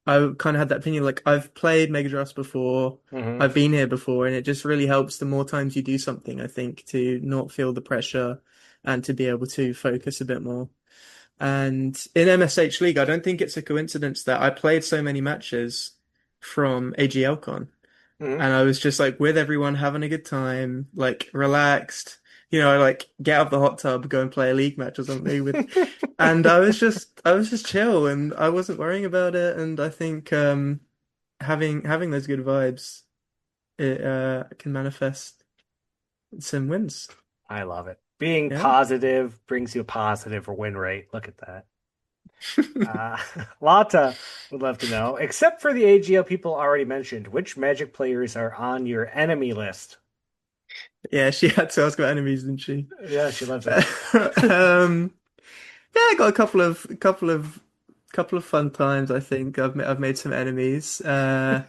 I kind of had that opinion like I've played mega drafts before, Mhm. I've been here before, and it just really helps the more times you do something, I think, to not feel the pressure and to be able to focus a bit more. And in MSH League, I don't think it's a coincidence that I played so many matches from AGLCon. Mhm. And I was just like with everyone having a good time, like relaxed, like get out of the hot tub, go and play a league match or something with, and I was just chill and I wasn't worrying about it. And I think having those good vibes, it can manifest some wins. I love it. Being Yeah. positive brings you a positive win rate. Look at that. Lata would love to know, except for the AGL people already mentioned, which Magic players are on your enemy list? Yeah, she had to ask about enemies, didn't she? Yeah, she loves it. Yeah, I got a couple of fun times. I think I've made some enemies. The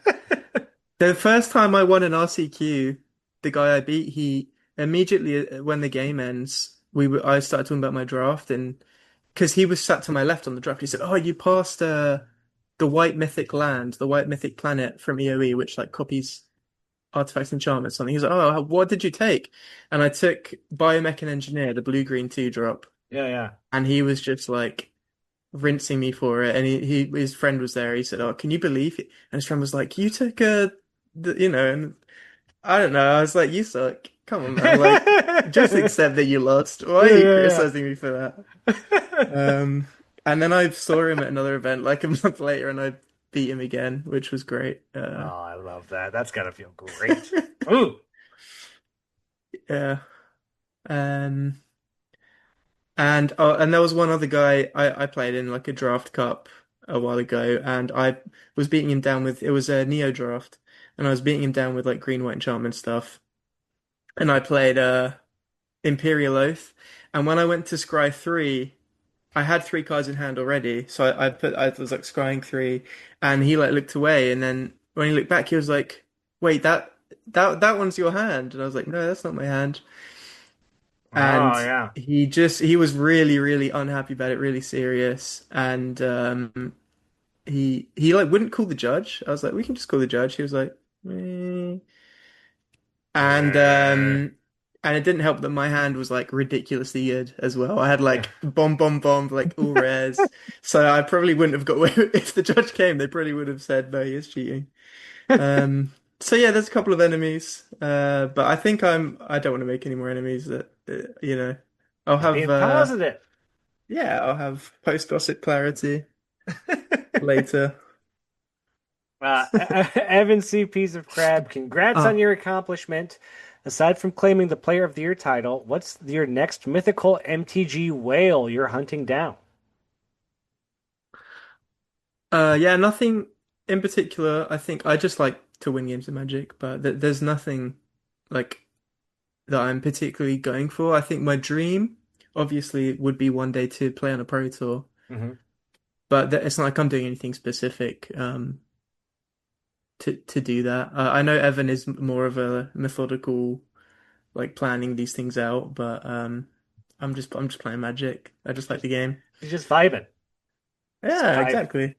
first time I won an RCQ, the guy I beat, he immediately when the game ends, I started talking about my draft, and because he was sat to my left on the draft, he said, "Oh, you passed the white mythic land, the white mythic planet from EOE, which like copies artifacts, enchantments, something." He's like, "Oh, what did you take?" And I took Biomech and Engineer, the blue-green 2-drop. Yeah, yeah. And he was just like rinsing me for it. And his friend was there. He said, "Oh, can you believe it?" And his friend was like, "You took and I don't know. I was like, "You suck. Come on, man. Like, just accept that you lost. Why are you Yeah. criticizing me for that?" And then I saw him at another event like a month later, and I beat him again, which was great. Oh, I love that. That's gotta feel great. Ooh. Yeah. And there was one other guy I played in like a draft cup a while ago, and I was beating him down with it was a Neo draft, and I was beating him down with like green white enchantment stuff. And I played Imperial Oath, and when I went to scry 3, I had 3 cards in hand already, so I was like scrying 3, and he like looked away, and then when he looked back, he was like, "Wait, that that one's your hand. And I was like, no, that's not my hand. Oh And yeah. he was really, really unhappy about it, really serious. And he like wouldn't call the judge. I was like, we can just call the judge. He was like, "Eh." And and it didn't help that my hand was like ridiculously good as well. I had like bomb, like all rares. So I probably wouldn't have got away with, if the judge came, they probably would have said no, he is cheating. So yeah, there's a couple of enemies. But I think I don't want to make any more enemies that you know. I'll You're have being positive. yeah, I'll have post gossip clarity later. Evan C. Piece of Crab, congrats on Oh. your accomplishment. Aside from claiming the Player of the Year title, what's your next mythical MTG whale you're hunting down? Yeah, nothing in particular. I think I just like to win games of Magic, but there's nothing like that I'm particularly going for. I think my dream, obviously, would be one day to play on a pro tour, Mm-hmm. but it's not like I'm doing anything specific to do that. I know Evan is more of a methodical, like planning these things out, but I'm just playing Magic. I just like the game. You're just vibing. Just Yeah, vibing. exactly.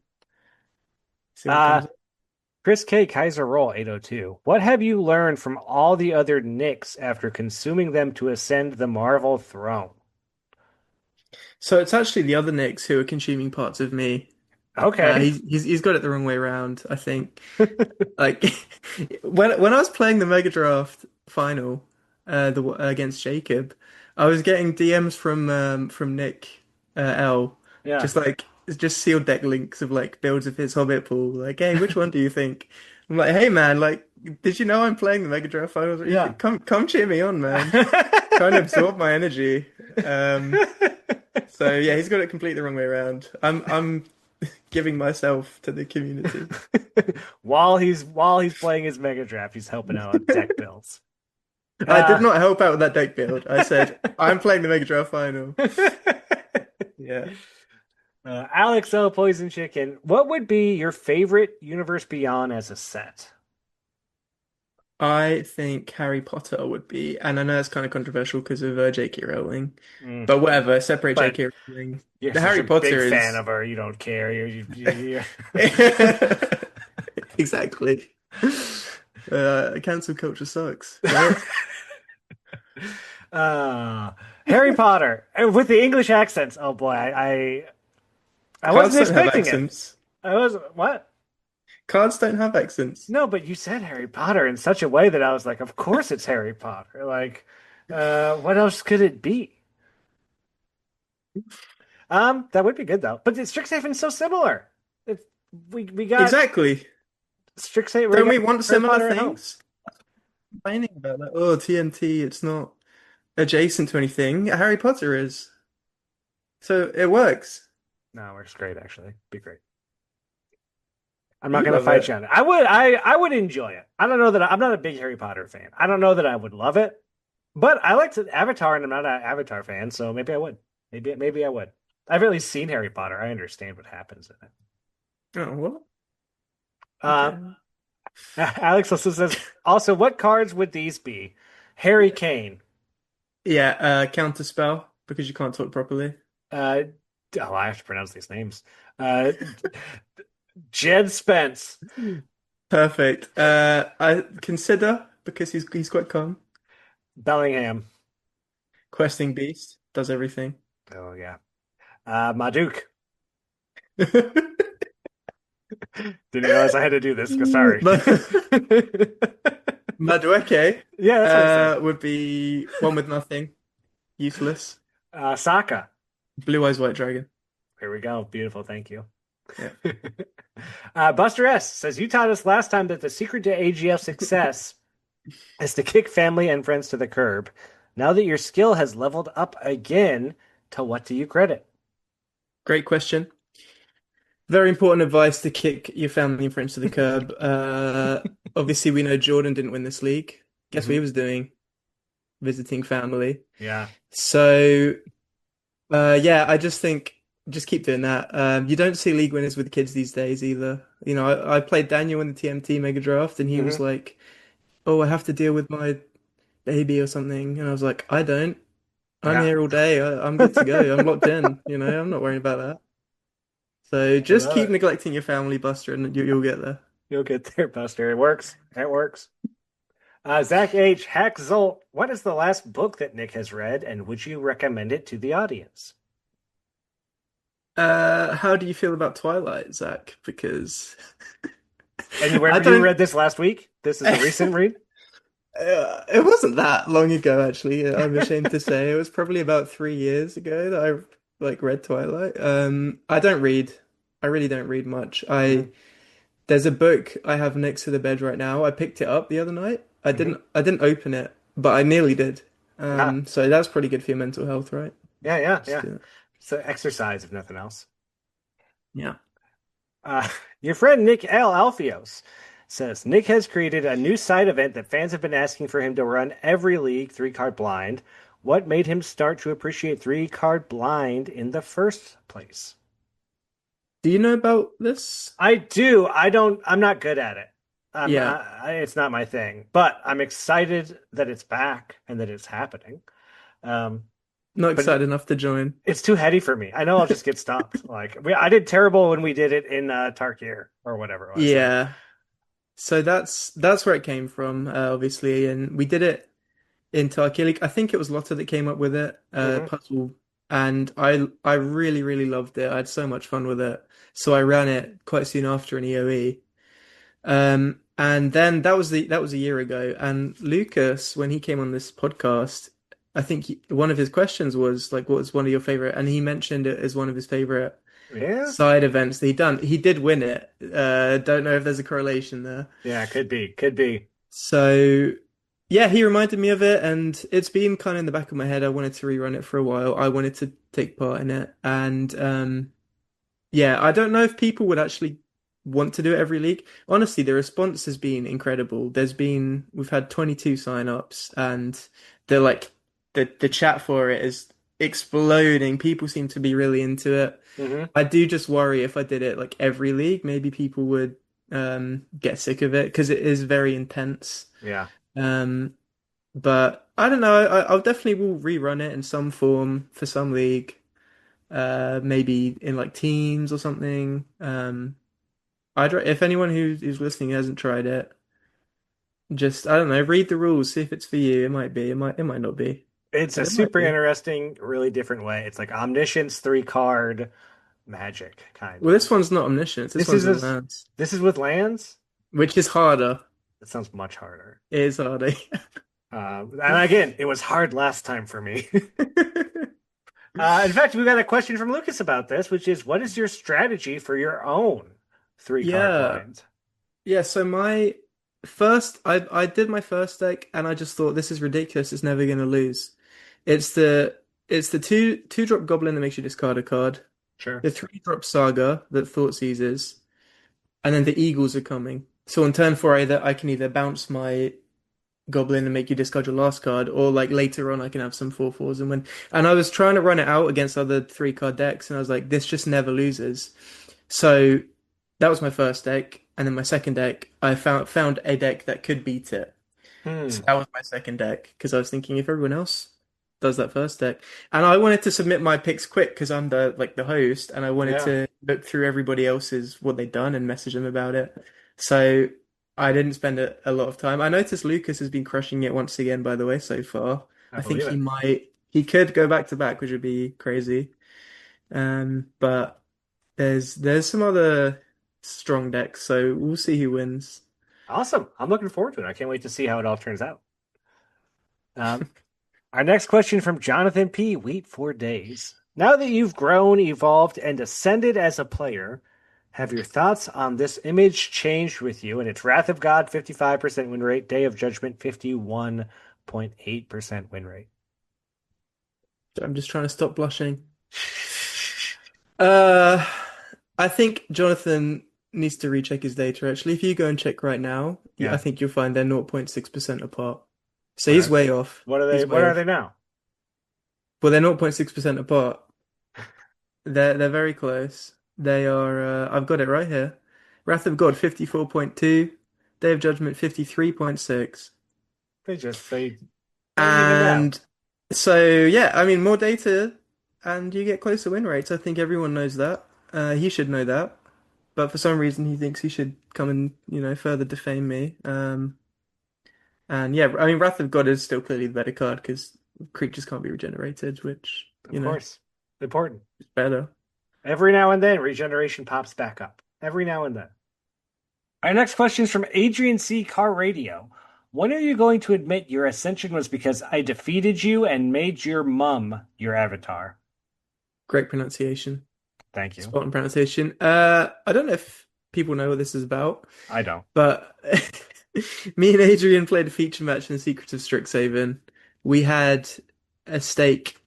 See what comes up. Chris K. Kaiser Roll 802. What have you learned from all the other Knicks after consuming them to ascend the Marvel throne? So it's actually the other Knicks who are consuming parts of me. Okay. He's got it the wrong way around, I think. Like when I was playing the Mega Draft final against Jacob, I was getting DMs from Nick L, Yeah. just sealed deck links of like builds of his Hobbit pool. Like, hey, which one do you think? I'm like, hey man, like, did you know I'm playing the Mega Draft finals? Yeah. Come cheer me on, man. Trying to absorb my energy. So yeah, he's got it completely the wrong way around. I'm giving myself to the community. While he's playing his Mega Draft, he's helping out on deck builds. I did not help out with that deck build. I said I'm playing the Mega Draft final. Yeah. Alex O. Poison Chicken. What would be your favorite Universe Beyond as a set? I think Harry Potter would be, and I know it's kind of controversial because of J.K. Rowling, Mm. but whatever. Separate But J.K. Rowling. You're The such Harry a Potter big is fan of her. You don't care. You're... exactly. Cancel culture sucks. Right? Harry Potter with the English accents. Oh boy, I Cards wasn't don't have expecting it. accents. I was what? Cards don't have accents. No, but you said Harry Potter in such a way that I was like, of course it's Harry Potter. Like, what else could it be? That would be good though. But Strixhaven's so similar. We got Exactly. Strixhaven. Don't we want Harry Potter similar at home. things? Complaining about that. Oh, TNT, it's not adjacent to anything. Harry Potter is. So it works. No, it works great actually. Be great. I'm not You going to love fight it. you on it. I would enjoy it. I don't know that I'm not a big Harry Potter fan. I don't know that I would love it, but I liked Avatar, and I'm not an Avatar fan, so maybe I would. Maybe I would. I've at least seen Harry Potter. I understand what happens in it. Oh, what? Alex also says, also, what cards would these be? Harry Kane. Yeah, counter spell because you can't talk properly. I have to pronounce these names. Jed Spence. Perfect. I consider because he's quite calm. Bellingham. Questing Beast does everything. Oh yeah. Maduk. Didn't realize I had to do this. Sorry. Madueke. Yeah, that's what I said. Would be one with nothing, useless. Saka. Blue Eyes White Dragon. Here we go. Beautiful. Thank you. Yeah. Buster S says, you taught us last time that the secret to AGF success is to kick family and friends to the curb. Now that your skill has leveled up again, to what do you credit? Great question. Very important advice to kick your family and friends to the curb. Obviously, we know Jordan didn't win this league. Guess what he was doing? Visiting family. Yeah. So, yeah, I just think just keep doing that. You don't see league winners with kids these days either. You know, I played Daniel in the TMT Mega Draft, and he was like oh, I have to deal with my baby or something. And I was like, I don't. I'm Yeah. here all day. I'm good to go. I'm locked in. I'm not worrying about that. So I just love keep it. neglecting your family, Buster, and you'll get there. You'll get there, Buster. It works. It works. Zach H. Hackzolt, what is the last book that Nick has read, and would you recommend it to the audience? How do you feel about Twilight, Zach? Because And you I read, you don't. read this last week? This is a recent read? It wasn't that long ago, actually. I'm ashamed to say it was probably about 3 years ago that I read Twilight. I don't read. I really don't read much. Mhm. There's a book I have next to the bed right now. I picked it up the other night. I didn't open it, but I nearly did. Yeah. So that's pretty good for your mental health, right? Yeah. So exercise, if nothing else. Yeah. Your friend Nick L. Alfios says Nick has created a new side event that fans have been asking for him to run every league 3-card blind. What made him start to appreciate 3-card blind in the first place? Do you know about this? I do. I'm not good at it. Yeah. It's not my thing, but I'm excited that it's back and that it's happening. Not but excited enough to join. It's too heady for me. I know I'll just get stopped. I did terrible when we did it in Tarkir or whatever it was. Yeah. So that's where it came from, obviously, and we did it in Turkey League. I think it was Lotta that came up with it, Mhm. puzzle, and I really really loved it. I had so much fun with it. So I ran it quite soon after an EOE. And then that was a year ago. And Lucas, when he came on this podcast, I think one of his questions was like, "What was one of your favorite?" And he mentioned it as one of his favorite Yeah. side events that he'd done. He did win it. Don't know if there's a correlation there. Yeah, could be. So yeah, he reminded me of it, and it's been kind of in the back of my head. I wanted to rerun it for a while. I wanted to take part in it, and yeah, I don't know if people would actually want to do it every league. Honestly, the response has been incredible. We've had 22 sign-ups, and they're like the chat for it is exploding. People seem to be really into it. Mhm. I do just worry if I did it like every league, maybe people would get sick of it because it is very intense. Yeah. But I don't know. I'll definitely will rerun it in some form for some league. Maybe in like teams or something. If anyone who's listening hasn't tried it, just I don't know, read the rules, see if it's for you. It might be. It might not be. It's But a it might super be. interesting, really different way. It's like omniscience 3-card magic kind Well, of. this one's not omniscience. This one's with lands, This is with lands? which is harder. That sounds much harder. It is harder. And again, it was hard last time for me. In fact, we got a question from Lucas about this, which is, what is your strategy for your own 3-card Yeah. blind? Yeah, so I did my first deck and I just thought this is ridiculous. It's never gonna lose. It's the two drop goblin that makes you discard a card. Sure. The 3-drop saga that Thought seizes, and then the eagles are coming. So on turn 4, I can either bounce my goblin and make you discard your last card, or like later on I can have some 4/4s and win. And I was trying to run it out against other 3-card decks, and I was like, this just never loses. So that was my first deck, and then my second deck, I found a deck that could beat it. So that was my second deck because I was thinking if everyone else does that first deck, and I wanted to submit my picks quick because I'm the host, and I wanted Yeah. to look through everybody else's what they'd done and message them about it. So I didn't spend a lot of time. I noticed Lucas has been crushing it once again, by the way, so far. I I think believe he could go back to back, which would be crazy. But there's some other strong decks, so we'll see who wins. Awesome. I'm looking forward to it. I can't wait to see how it all turns out. Our next question from Jonathan P. Wheat 4 days. Now that you've grown, evolved, and ascended as a player, have your thoughts on this image changed with you? And it's Wrath of God, 55% win rate. Day of Judgment, 51.8% win rate. I'm just trying to stop blushing. I think Jonathan needs to recheck his data. Actually, if you go and check right now, Yeah. I think you'll find they're 0.6% apart. So he's way off. What are they? He's way What are off. they now? Well, they're 0.6% apart. They're very close. They are. I've got it right here. Wrath of God 54.2, Day of Judgment 53.6. They even And so, yeah, I mean, more data and you get closer win rates. I think everyone knows that. He should know that. But for some reason, he thinks he should come and, further defame me. And yeah, I mean, Wrath of God is still clearly the better card because creatures can't be regenerated, which, Of course. Important. is better. Every now and then, regeneration pops back up. Every now and then. Our next question is from Adrian C. Car Radio. When are you going to admit your ascension was because I defeated you and made your mum your avatar? Great pronunciation. Thank you. Spot on pronunciation. I don't know if people know what this is about. I don't. But me and Adrian played a feature match in Secrets of Strixhaven. We had a stake.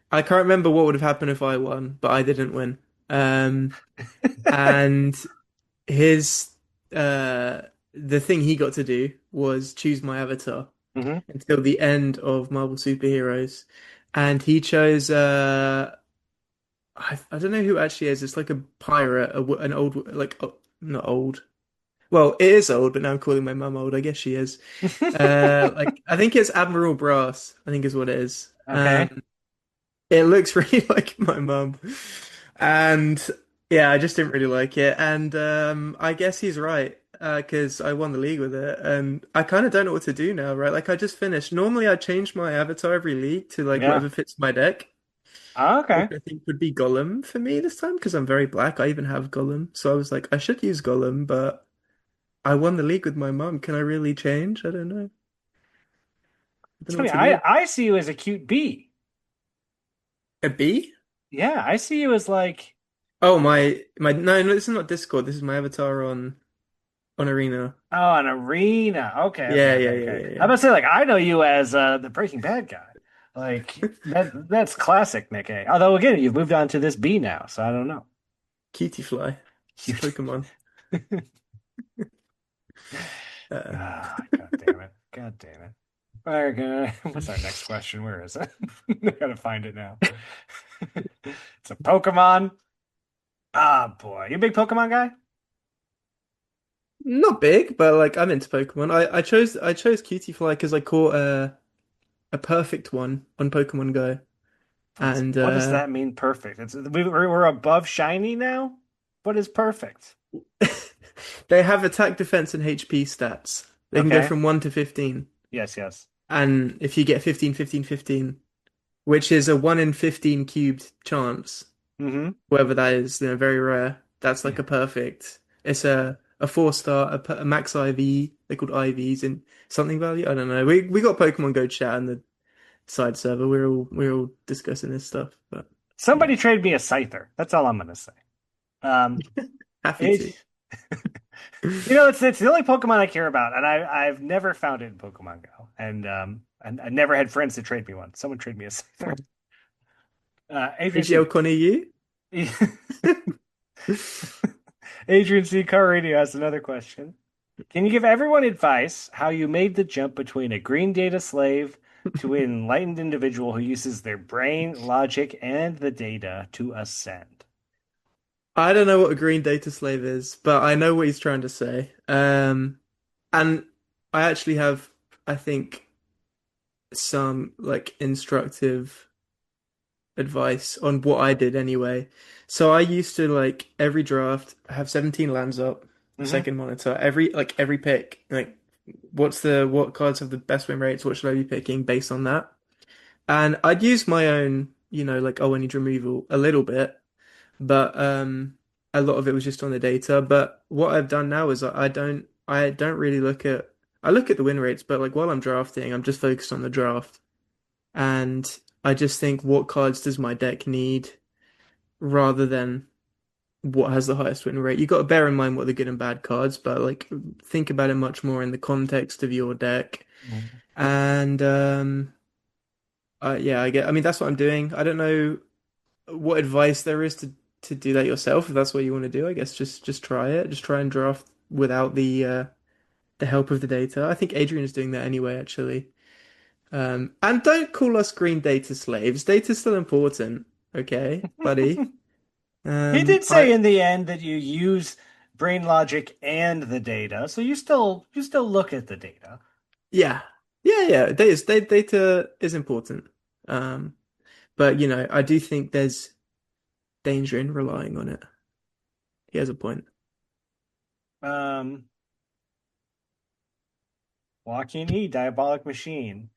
I can't remember what would have happened if I won, but I didn't win. And his the thing he got to do was choose my avatar until the end of Marvel Superheroes, and he chose I don't know who it actually is. It's like a pirate, an old, like not old. Well, it is old, but now I'm calling my mum old. I guess she is. Like I think it's Admiral Brass. I think is what it is. Okay. It looks really like my mum, and yeah, I just didn't really like it. And I guess he's right because I won the league with it, and I kind of don't know what to do now. Right? Like I just finished. Normally, I change my avatar every league to like whatever fits my deck. Oh, okay. Which I think would be Gollum for me this time because I'm very black. I even have Gollum, so I was like, I should use Gollum, but I won the league with my mum. Can I really change? I don't know. It's funny. I see you as a cute bee. A bee? Yeah, I see you as like. Oh my no, this is not Discord. This is my avatar on Arena. Oh, an Arena. Okay. Yeah, okay, yeah, okay. yeah, yeah. I'm about to say, like, I know you as the Breaking Bad guy. Like that's classic, Nick A. Although again, you've moved on to this bee now, so I don't know. Cutie Fly. Pokemon. God damn it. God damn it. All right, what's our next question? Where is it? I gotta find it now. It's a Pokemon. Ah, boy. You a big Pokemon guy? Not big, but like I'm into Pokemon. I chose Cutie Fly because I caught a perfect one on Pokemon Go. And what does that mean? Perfect. We're above shiny now. What is perfect? They have attack, defense, and HP stats. They can go from 1 to 15. Yes, yes. And if you get 15, 15, 15, which is a 1 in 15 cubed chance, whatever that is, very rare. That's like a perfect. It's a 4-star, a max IV. They're called IVs in something value. I don't know. We got Pokemon Go chat in the side server. We're all discussing this stuff. But somebody trade me a Scyther. That's all I'm gonna say. Happy to. It's the only Pokemon I care about, and I've never found it in Pokemon Go, and I never had friends to trade me one. Someone trade me a Scyther. Adrian C. Car Radio has another question. Can you give everyone advice how you made the jump between a green data slave to an enlightened individual who uses their brain, logic, and the data to ascend? I don't know what a green data slave is, but I know what he's trying to say. And I actually have, I think, some like instructive advice on what I did anyway. So I used to like every draft have 17 lands up, second monitor, every pick, like what cards have the best win rates, what should I be picking based on that? And I'd use my own, like I need removal a little bit, but a lot of it was just on the data. But what I've done now is I don't really look at the win rates, but like while I'm drafting, I'm just focused on the draft. And I just think what cards does my deck need rather than what has the highest win rate. You got to bear in mind what the good and bad cards, but like think about it much more in the context of your deck. And I mean that's what I'm doing. I don't know what advice there is to do that yourself. If that's what you want to do, I guess just try it. Just try and draft without the help of the data. I think Adrian is doing that anyway, actually. And don't call us green data slaves. Data's still important, okay, buddy? He did say in the end that you use brain logic and the data. So you still look at the data. Yeah. Yeah. Data is important. But I do think there's danger in relying on it. He has a point. Joaquin E, Diabolic Machine.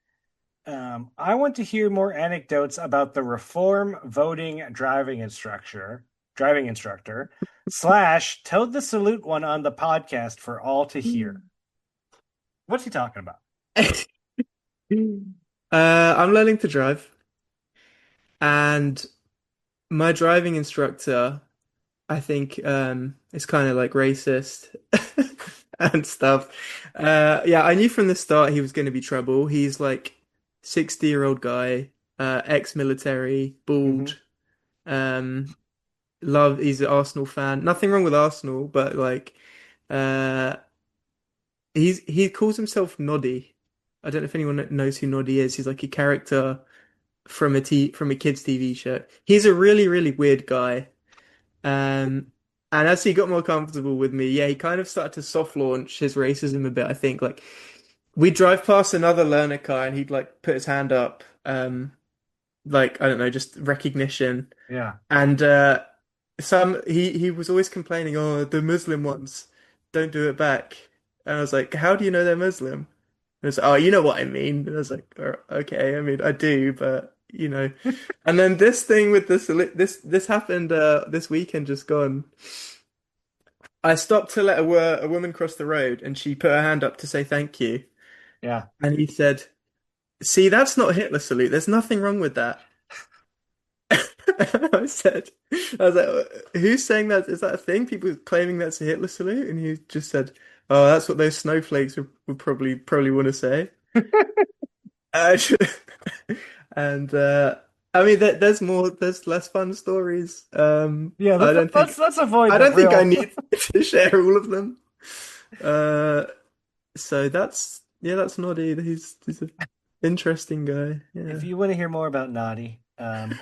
I want to hear more anecdotes about the reform voting driving instructor / toad the salute one on the podcast for all to hear. What's he talking about? I'm learning to drive, and my driving instructor, I think, is kind of like racist and stuff. Yeah, I knew from the start he was going to be trouble. He's like 60-year-old guy, ex-military, bald. He's an Arsenal fan. Nothing wrong with Arsenal, but like, uh, he calls himself Noddy. I don't know if anyone knows who Noddy is. He's like a character from a kids TV show. He's a really, really weird guy. And as he got more comfortable with me, yeah, he kind of started to soft launch his racism a bit, I think. Like, we'd drive past another learner car and he'd like put his hand up, like, I don't know, just recognition. Yeah. And he was always complaining, oh, the Muslim ones don't do it back. And I was like, how do you know they're Muslim? And he was like, oh, you know what I mean. And I was like, "Oh, okay, I mean, I do, but And then this thing with this happened this weekend just gone. I stopped to let a woman cross the road, and she put her hand up to say thank you. Yeah. And he said, "See, that's not Hitler salute. There's nothing wrong with that." I was like, who's saying that? Is that a thing? People claiming that's a Hitler salute? And he just said, oh, that's what those snowflakes would probably want to say. Uh, and I mean, there's less fun stories. Yeah, let's avoid. I don't think I need to share all of them. So that's Noddy. He's an interesting guy. Yeah. If you want to hear more about Noddy,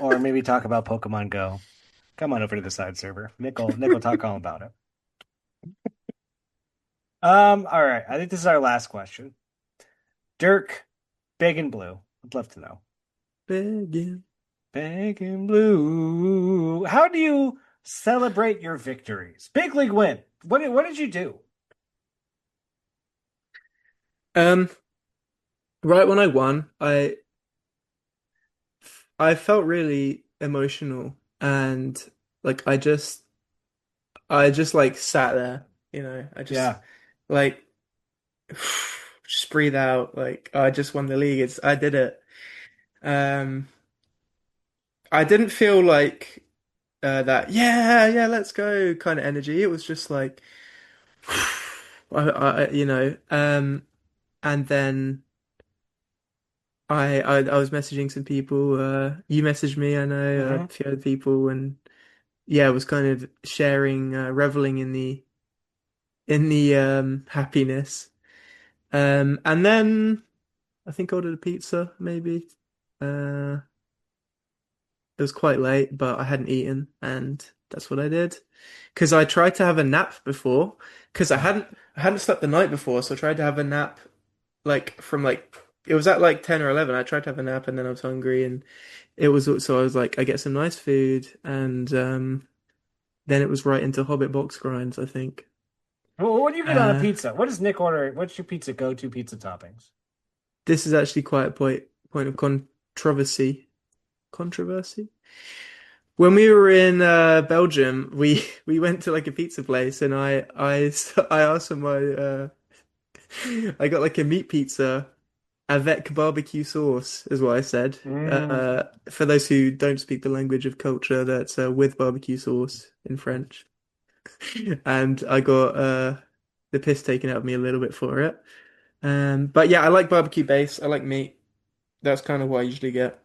or maybe talk about Pokemon Go, come on over to the side server. Nick will talk all about it. All right. I think this is our last question. Dirk, big and blue. I'd love to know. Big and blue. How do you celebrate your victories? Big league win. What did you do? Right when I won, I felt really emotional, and like I just like sat there, I just like just breathe out, like I just won the league. I did it. I didn't feel like that, yeah, let's go kind of energy. It was just like and then I was messaging some people. You messaged me, I know, a few other people, and yeah, I was kind of sharing, reveling in the happiness. And then I think I ordered a pizza, maybe. It was quite late, but I hadn't eaten, and that's what I did. Because I tried to have a nap before, because I hadn't slept the night before, so I tried to have a nap, like from like it was at like 10 or 11. I tried to have a nap, and then I was hungry, and it was so I was like, I get some nice food, and then it was right into Hobbit box grinds, I think. Well, what do you get on a pizza? What does Nick order? What's your pizza go-to pizza toppings? This is actually quite a point of controversy. When we were in Belgium, we went to like a pizza place, and I asked for my I got like a meat pizza avec barbecue sauce, is what I said. For those who don't speak the language of culture, that's with barbecue sauce in French. And I got the piss taken out of me a little bit for it. But yeah, I like barbecue base. I like meat. That's kind of what I usually get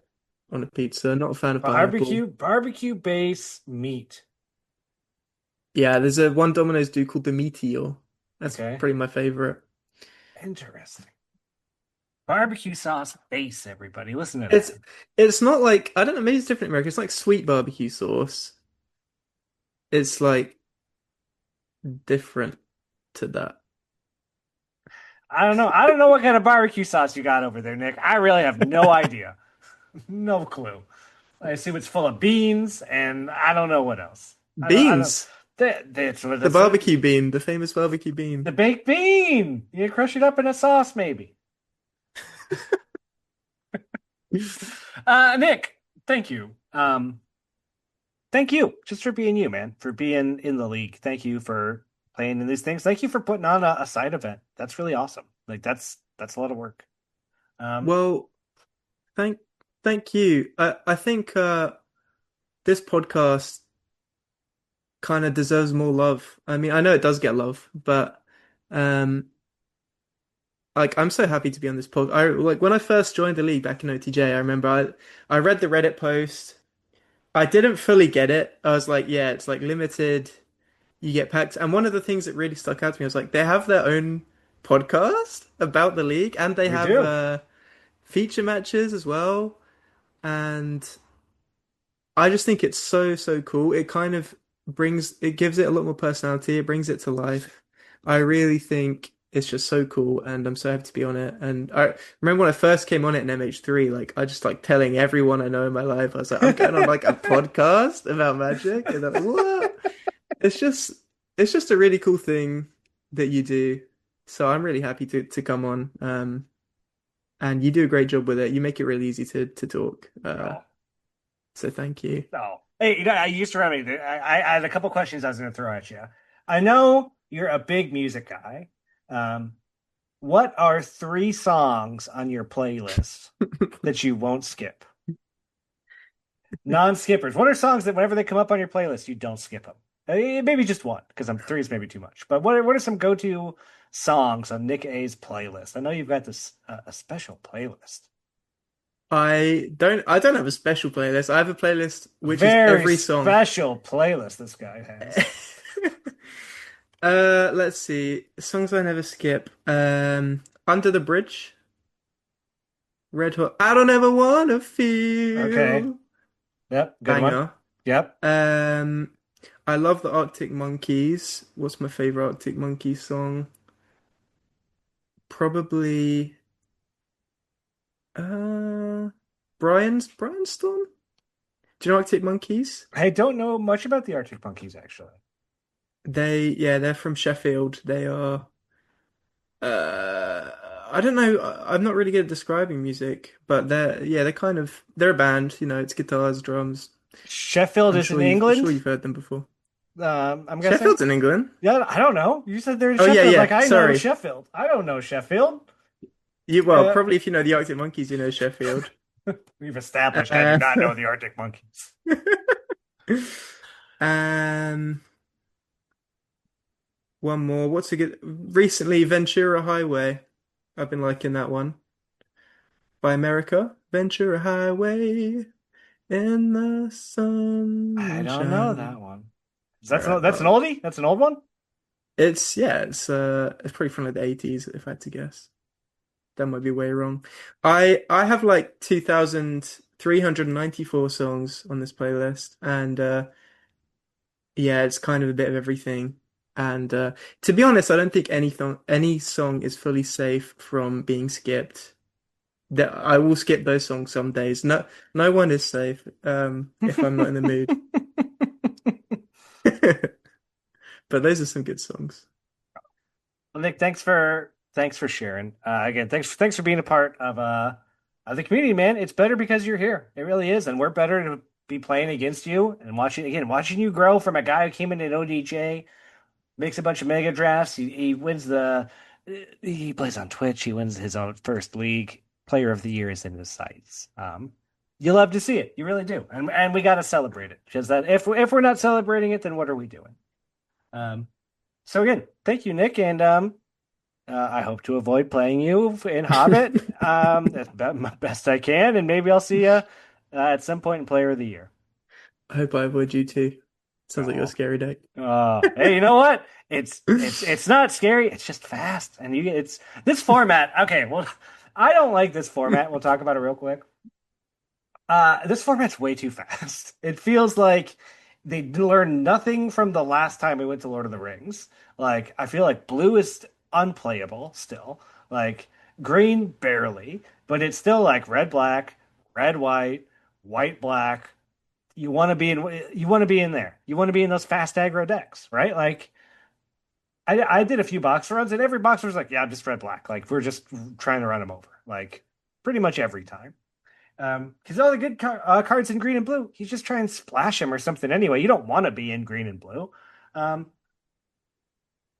on a pizza. Not a fan of pineapple. Barbecue base meat. Yeah, there's one Domino's do called the Meteor. That's pretty my favorite. Interesting. Barbecue sauce base, everybody. Listen to that. It's not like, I don't know, maybe it's different in America. It's like sweet barbecue sauce. It's like different to that? I don't know. I don't know what kind of barbecue sauce you got over there, Nick. I really have no idea. No clue. I assume it's full of beans, and I don't know what else. I don't. Beans. That's what The that's barbecue bean, the famous barbecue bean. the baked bean. You crush it up in a sauce, maybe. Nick, thank you. Thank you just for being you, man, for being in the league. Thank you for playing in these things. Thank you for putting on a side event. That's really awesome. Like that's a lot of work. Well, thank you. I think this podcast kind of deserves more love. I mean, I know it does get love, but um like I'm so happy to be on this pod. I like when I first joined the league back in OTJ, I remember I read the Reddit post. I didn't fully get it. I was like, yeah, it's like limited. You get packs. And one of the things that really stuck out to me was like they have their own podcast about the league and they We have do. feature matches as well. And I just think it's so cool. It kind of gives it a lot more personality. It brings it to life. I really think it's just so cool, and I'm so happy to be on it. And I remember when I first came on it in MH3, like I just like telling everyone I know in my life, I was like, I'm going on like a podcast about Magic, and they're like, what? It's just a really cool thing that you do. So I'm really happy to come on. And you do a great job with it. You make it really easy to talk. So thank you. Oh, hey, I used to remind me. I had a couple questions I was going to throw at you. I know you're a big music guy. What are 3 songs on your playlist that you won't skip? Non-skippers. What are songs that whenever they come up on your playlist, you don't skip them? Maybe just one, because 3 is maybe too much. But what are some go-to songs on Nick A's playlist? I know you've got this a special playlist. I don't have a special playlist. I have a playlist which Very is every song. special playlist this guy has. Let's see. Songs I never skip. Under the Bridge. Red Hot. I don't ever wanna feel. Okay. Yep. Good Banger. one. Yep. I love the Arctic Monkeys. What's my favorite Arctic Monkeys song? Probably Brian's Storm. Do you know Arctic Monkeys? I don't know much about the Arctic Monkeys actually. They're from Sheffield. They are I don't know. I'm not really good at describing music, but they're they're a band. You know, it's guitars, drums. Sheffield is in England. I'm sure you've heard them before. I'm guessing Sheffield's in England. Yeah, I don't know. You said they're in Oh, Sheffield. yeah. Like I know Sorry. Sheffield. I don't know Sheffield. Probably if you know the Arctic Monkeys, you know Sheffield. We've established I do not know the Arctic Monkeys. One more. What's a good? Recently, Ventura Highway. I've been liking that one. By America. Ventura Highway in the sun. I don't know that one. That's an oldie? That's an old one? It's pretty from like the 80s, if I had to guess. That might be way wrong. I have like 2,394 songs on this playlist, and it's kind of a bit of everything. And to be honest, I don't think any song is fully safe from being skipped. That I will skip those songs some days. No one is safe if I'm not in the mood. But those are some good songs. Well, Nick, thanks for sharing. Again, thanks for being a part of the community, man. It's better because you're here. It really is, and we're better to be playing against you and watching you grow from a guy who came in at ODJ, makes a bunch of mega drafts. He wins he plays on Twitch. He wins his own first league. Player of the year is in his sights. You love to see it. You really do, and we got to celebrate it. Because that if we're not celebrating it, then what are we doing? So again, thank you, Nick, and I hope to avoid playing you in Hobbit as best I can, and maybe I'll see you at some point in Player of the Year. I hope I avoid you too. Sounds like a scary day. Hey, you know what? It's not scary. It's just fast, and it's this format. Okay, well, I don't like this format. We'll talk about it real quick. This format's way too fast. It feels like they learned nothing from the last time we went to Lord of the Rings. Like, I feel like blue is unplayable still. Like, green, barely. But it's still like red, black, red, white, white, black. You want to be in there. You want to be in those fast aggro decks, right? Like, I did a few box runs, and every box was like, yeah, I'm just red, black. Like, we're just trying to run them over. Like, pretty much every time. Because all the good cards in green and blue, he's just trying to splash him or something anyway. You don't want to be in green and blue. No,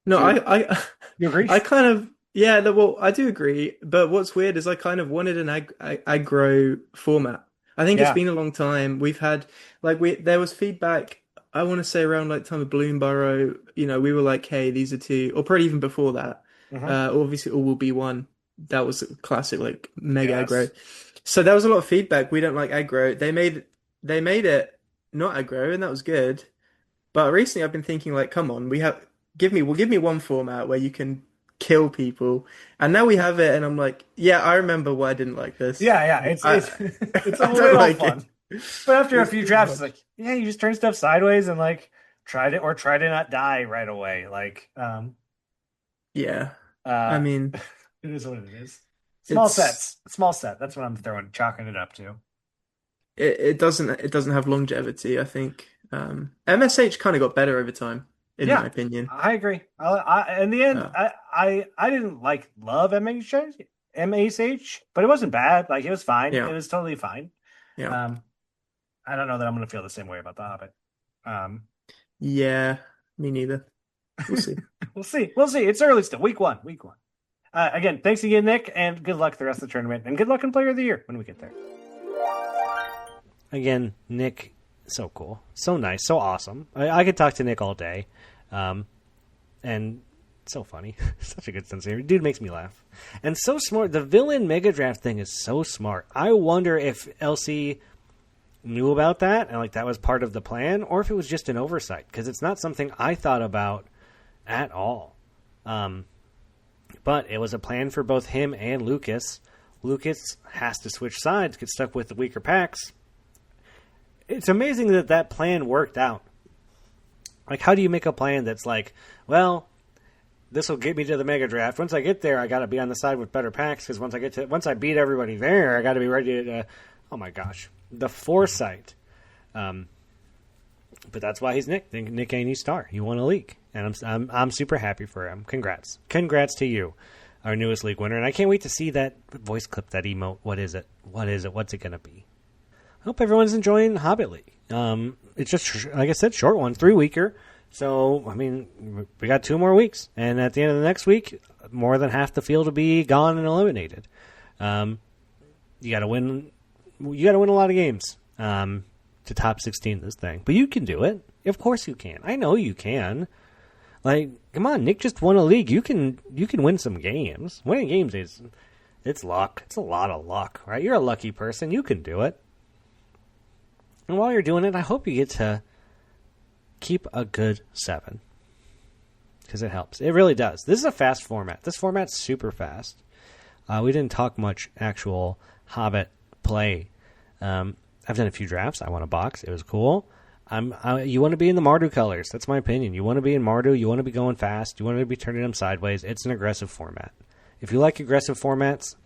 so you agree? I kind of, yeah, well, I do agree. But what's weird is I kind of wanted an aggro format. I think it's been a long time. We've had, there was feedback, I want to say around like time of Bloomburrow, we were like, hey, these are two, or probably even before that. Obviously, All Will Be One. That was a classic, like, mega aggro. So there was a lot of feedback. We don't like aggro. They made it not aggro, and that was good. But recently, I've been thinking, like, come on, give me one format where you can kill people, and now we have it, and I'm like, yeah, I remember why I didn't like this. Yeah, it's a little like fun. But after a few drafts, it's like, yeah, you just turn stuff sideways and like try to not die right away. Like, I mean, it is what it is. Small set. That's what I'm chalking it up to. It doesn't have longevity. I think MSH kind of got better over time, in my opinion. I agree. In the end, I didn't love MSH, but it wasn't bad. Like, it was fine. Yeah. It was totally fine. Yeah. I don't know that I'm going to feel the same way about the Hobbit. Yeah, me neither. We'll see. We'll see. It's early still. Week one. Again, thanks again, Nick, and good luck the rest of the tournament, and good luck in Player of the Year when we get there. Again, Nick, so cool, so nice, so awesome. I could talk to Nick all day, and so funny. Such a good sense of humor. Dude makes me laugh. And so smart. The villain Mega Draft thing is so smart. I wonder if LC knew about that, and like that was part of the plan, or if it was just an oversight, because it's not something I thought about at all. But it was a plan for both him and Lucas. Lucas has to switch sides, get stuck with the weaker packs. It's amazing that plan worked out. Like, how do you make a plan that's like, well, this will get me to the Mega Draft. Once I get there, I got to be on the side with better packs, because once I beat everybody there, I got to be ready to. Oh my gosh, the foresight. But that's why he's Nick. Nick ain't star. He won a league, and I'm super happy for him. Congrats to you, our newest league winner. And I can't wait to see that voice clip, that emote. What is it? What's it gonna be? I hope everyone's enjoying Hobbit League. It's just, like I said, short one, 3-weeker. So I mean, we got 2 more weeks, and at the end of the next week, more than half the field will be gone and eliminated. You got to win. You got to win a lot of games. To top 16 this thing. But you can do it. Of course you can. I know you can. Like, come on, Nick just won a league. You can win some games. Winning games it's luck. It's a lot of luck, right? You're a lucky person. You can do it. And while you're doing it, I hope you get to keep a good 7. Because it helps. It really does. This is a fast format. This format's super fast. We didn't talk much actual Hobbit play. I've done a few drafts. I won a box. It was cool. You want to be in the Mardu colors. That's my opinion. You want to be in Mardu. You want to be going fast. You want to be turning them sideways. It's an aggressive format. If you like aggressive formats,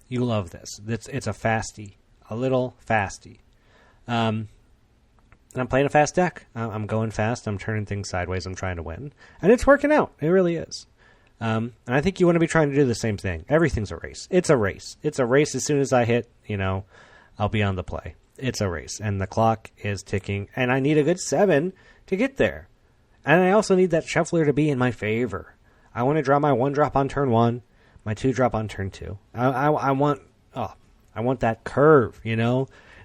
you love this. It's a fasty. A little fasty. And I'm playing a fast deck. I'm going fast. I'm turning things sideways. I'm trying to win. And it's working out. It really is. And I think you want to be trying to do the same thing. Everything's a race. It's a race. It's a race. As soon as I hit, I'll be on the play. It's a race, and the clock is ticking, and I need a good 7 to get there. And I also need that shuffler to be in my favor. I want to draw my 1-drop on turn 1, my 2-drop on turn 2. I want that curve,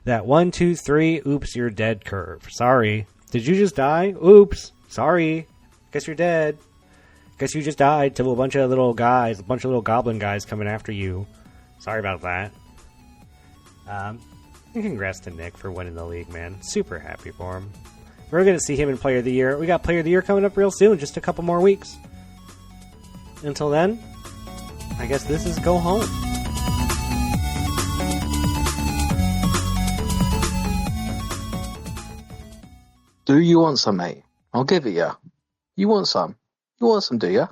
that 1, 2, 3, oops, you're dead curve. Sorry. Did you just die? Oops. Sorry. Guess you're dead. Guess you just died to a bunch of little guys, a bunch of little goblin guys coming after you. Sorry about that. And congrats to Nick for winning the league, man. Super happy for him. We're going to see him in Player of the Year. We got Player of the Year coming up real soon, just a couple more weeks. Until then, I guess this is go home. Do you want some, mate? I'll give it you. You want some? You want some, do you?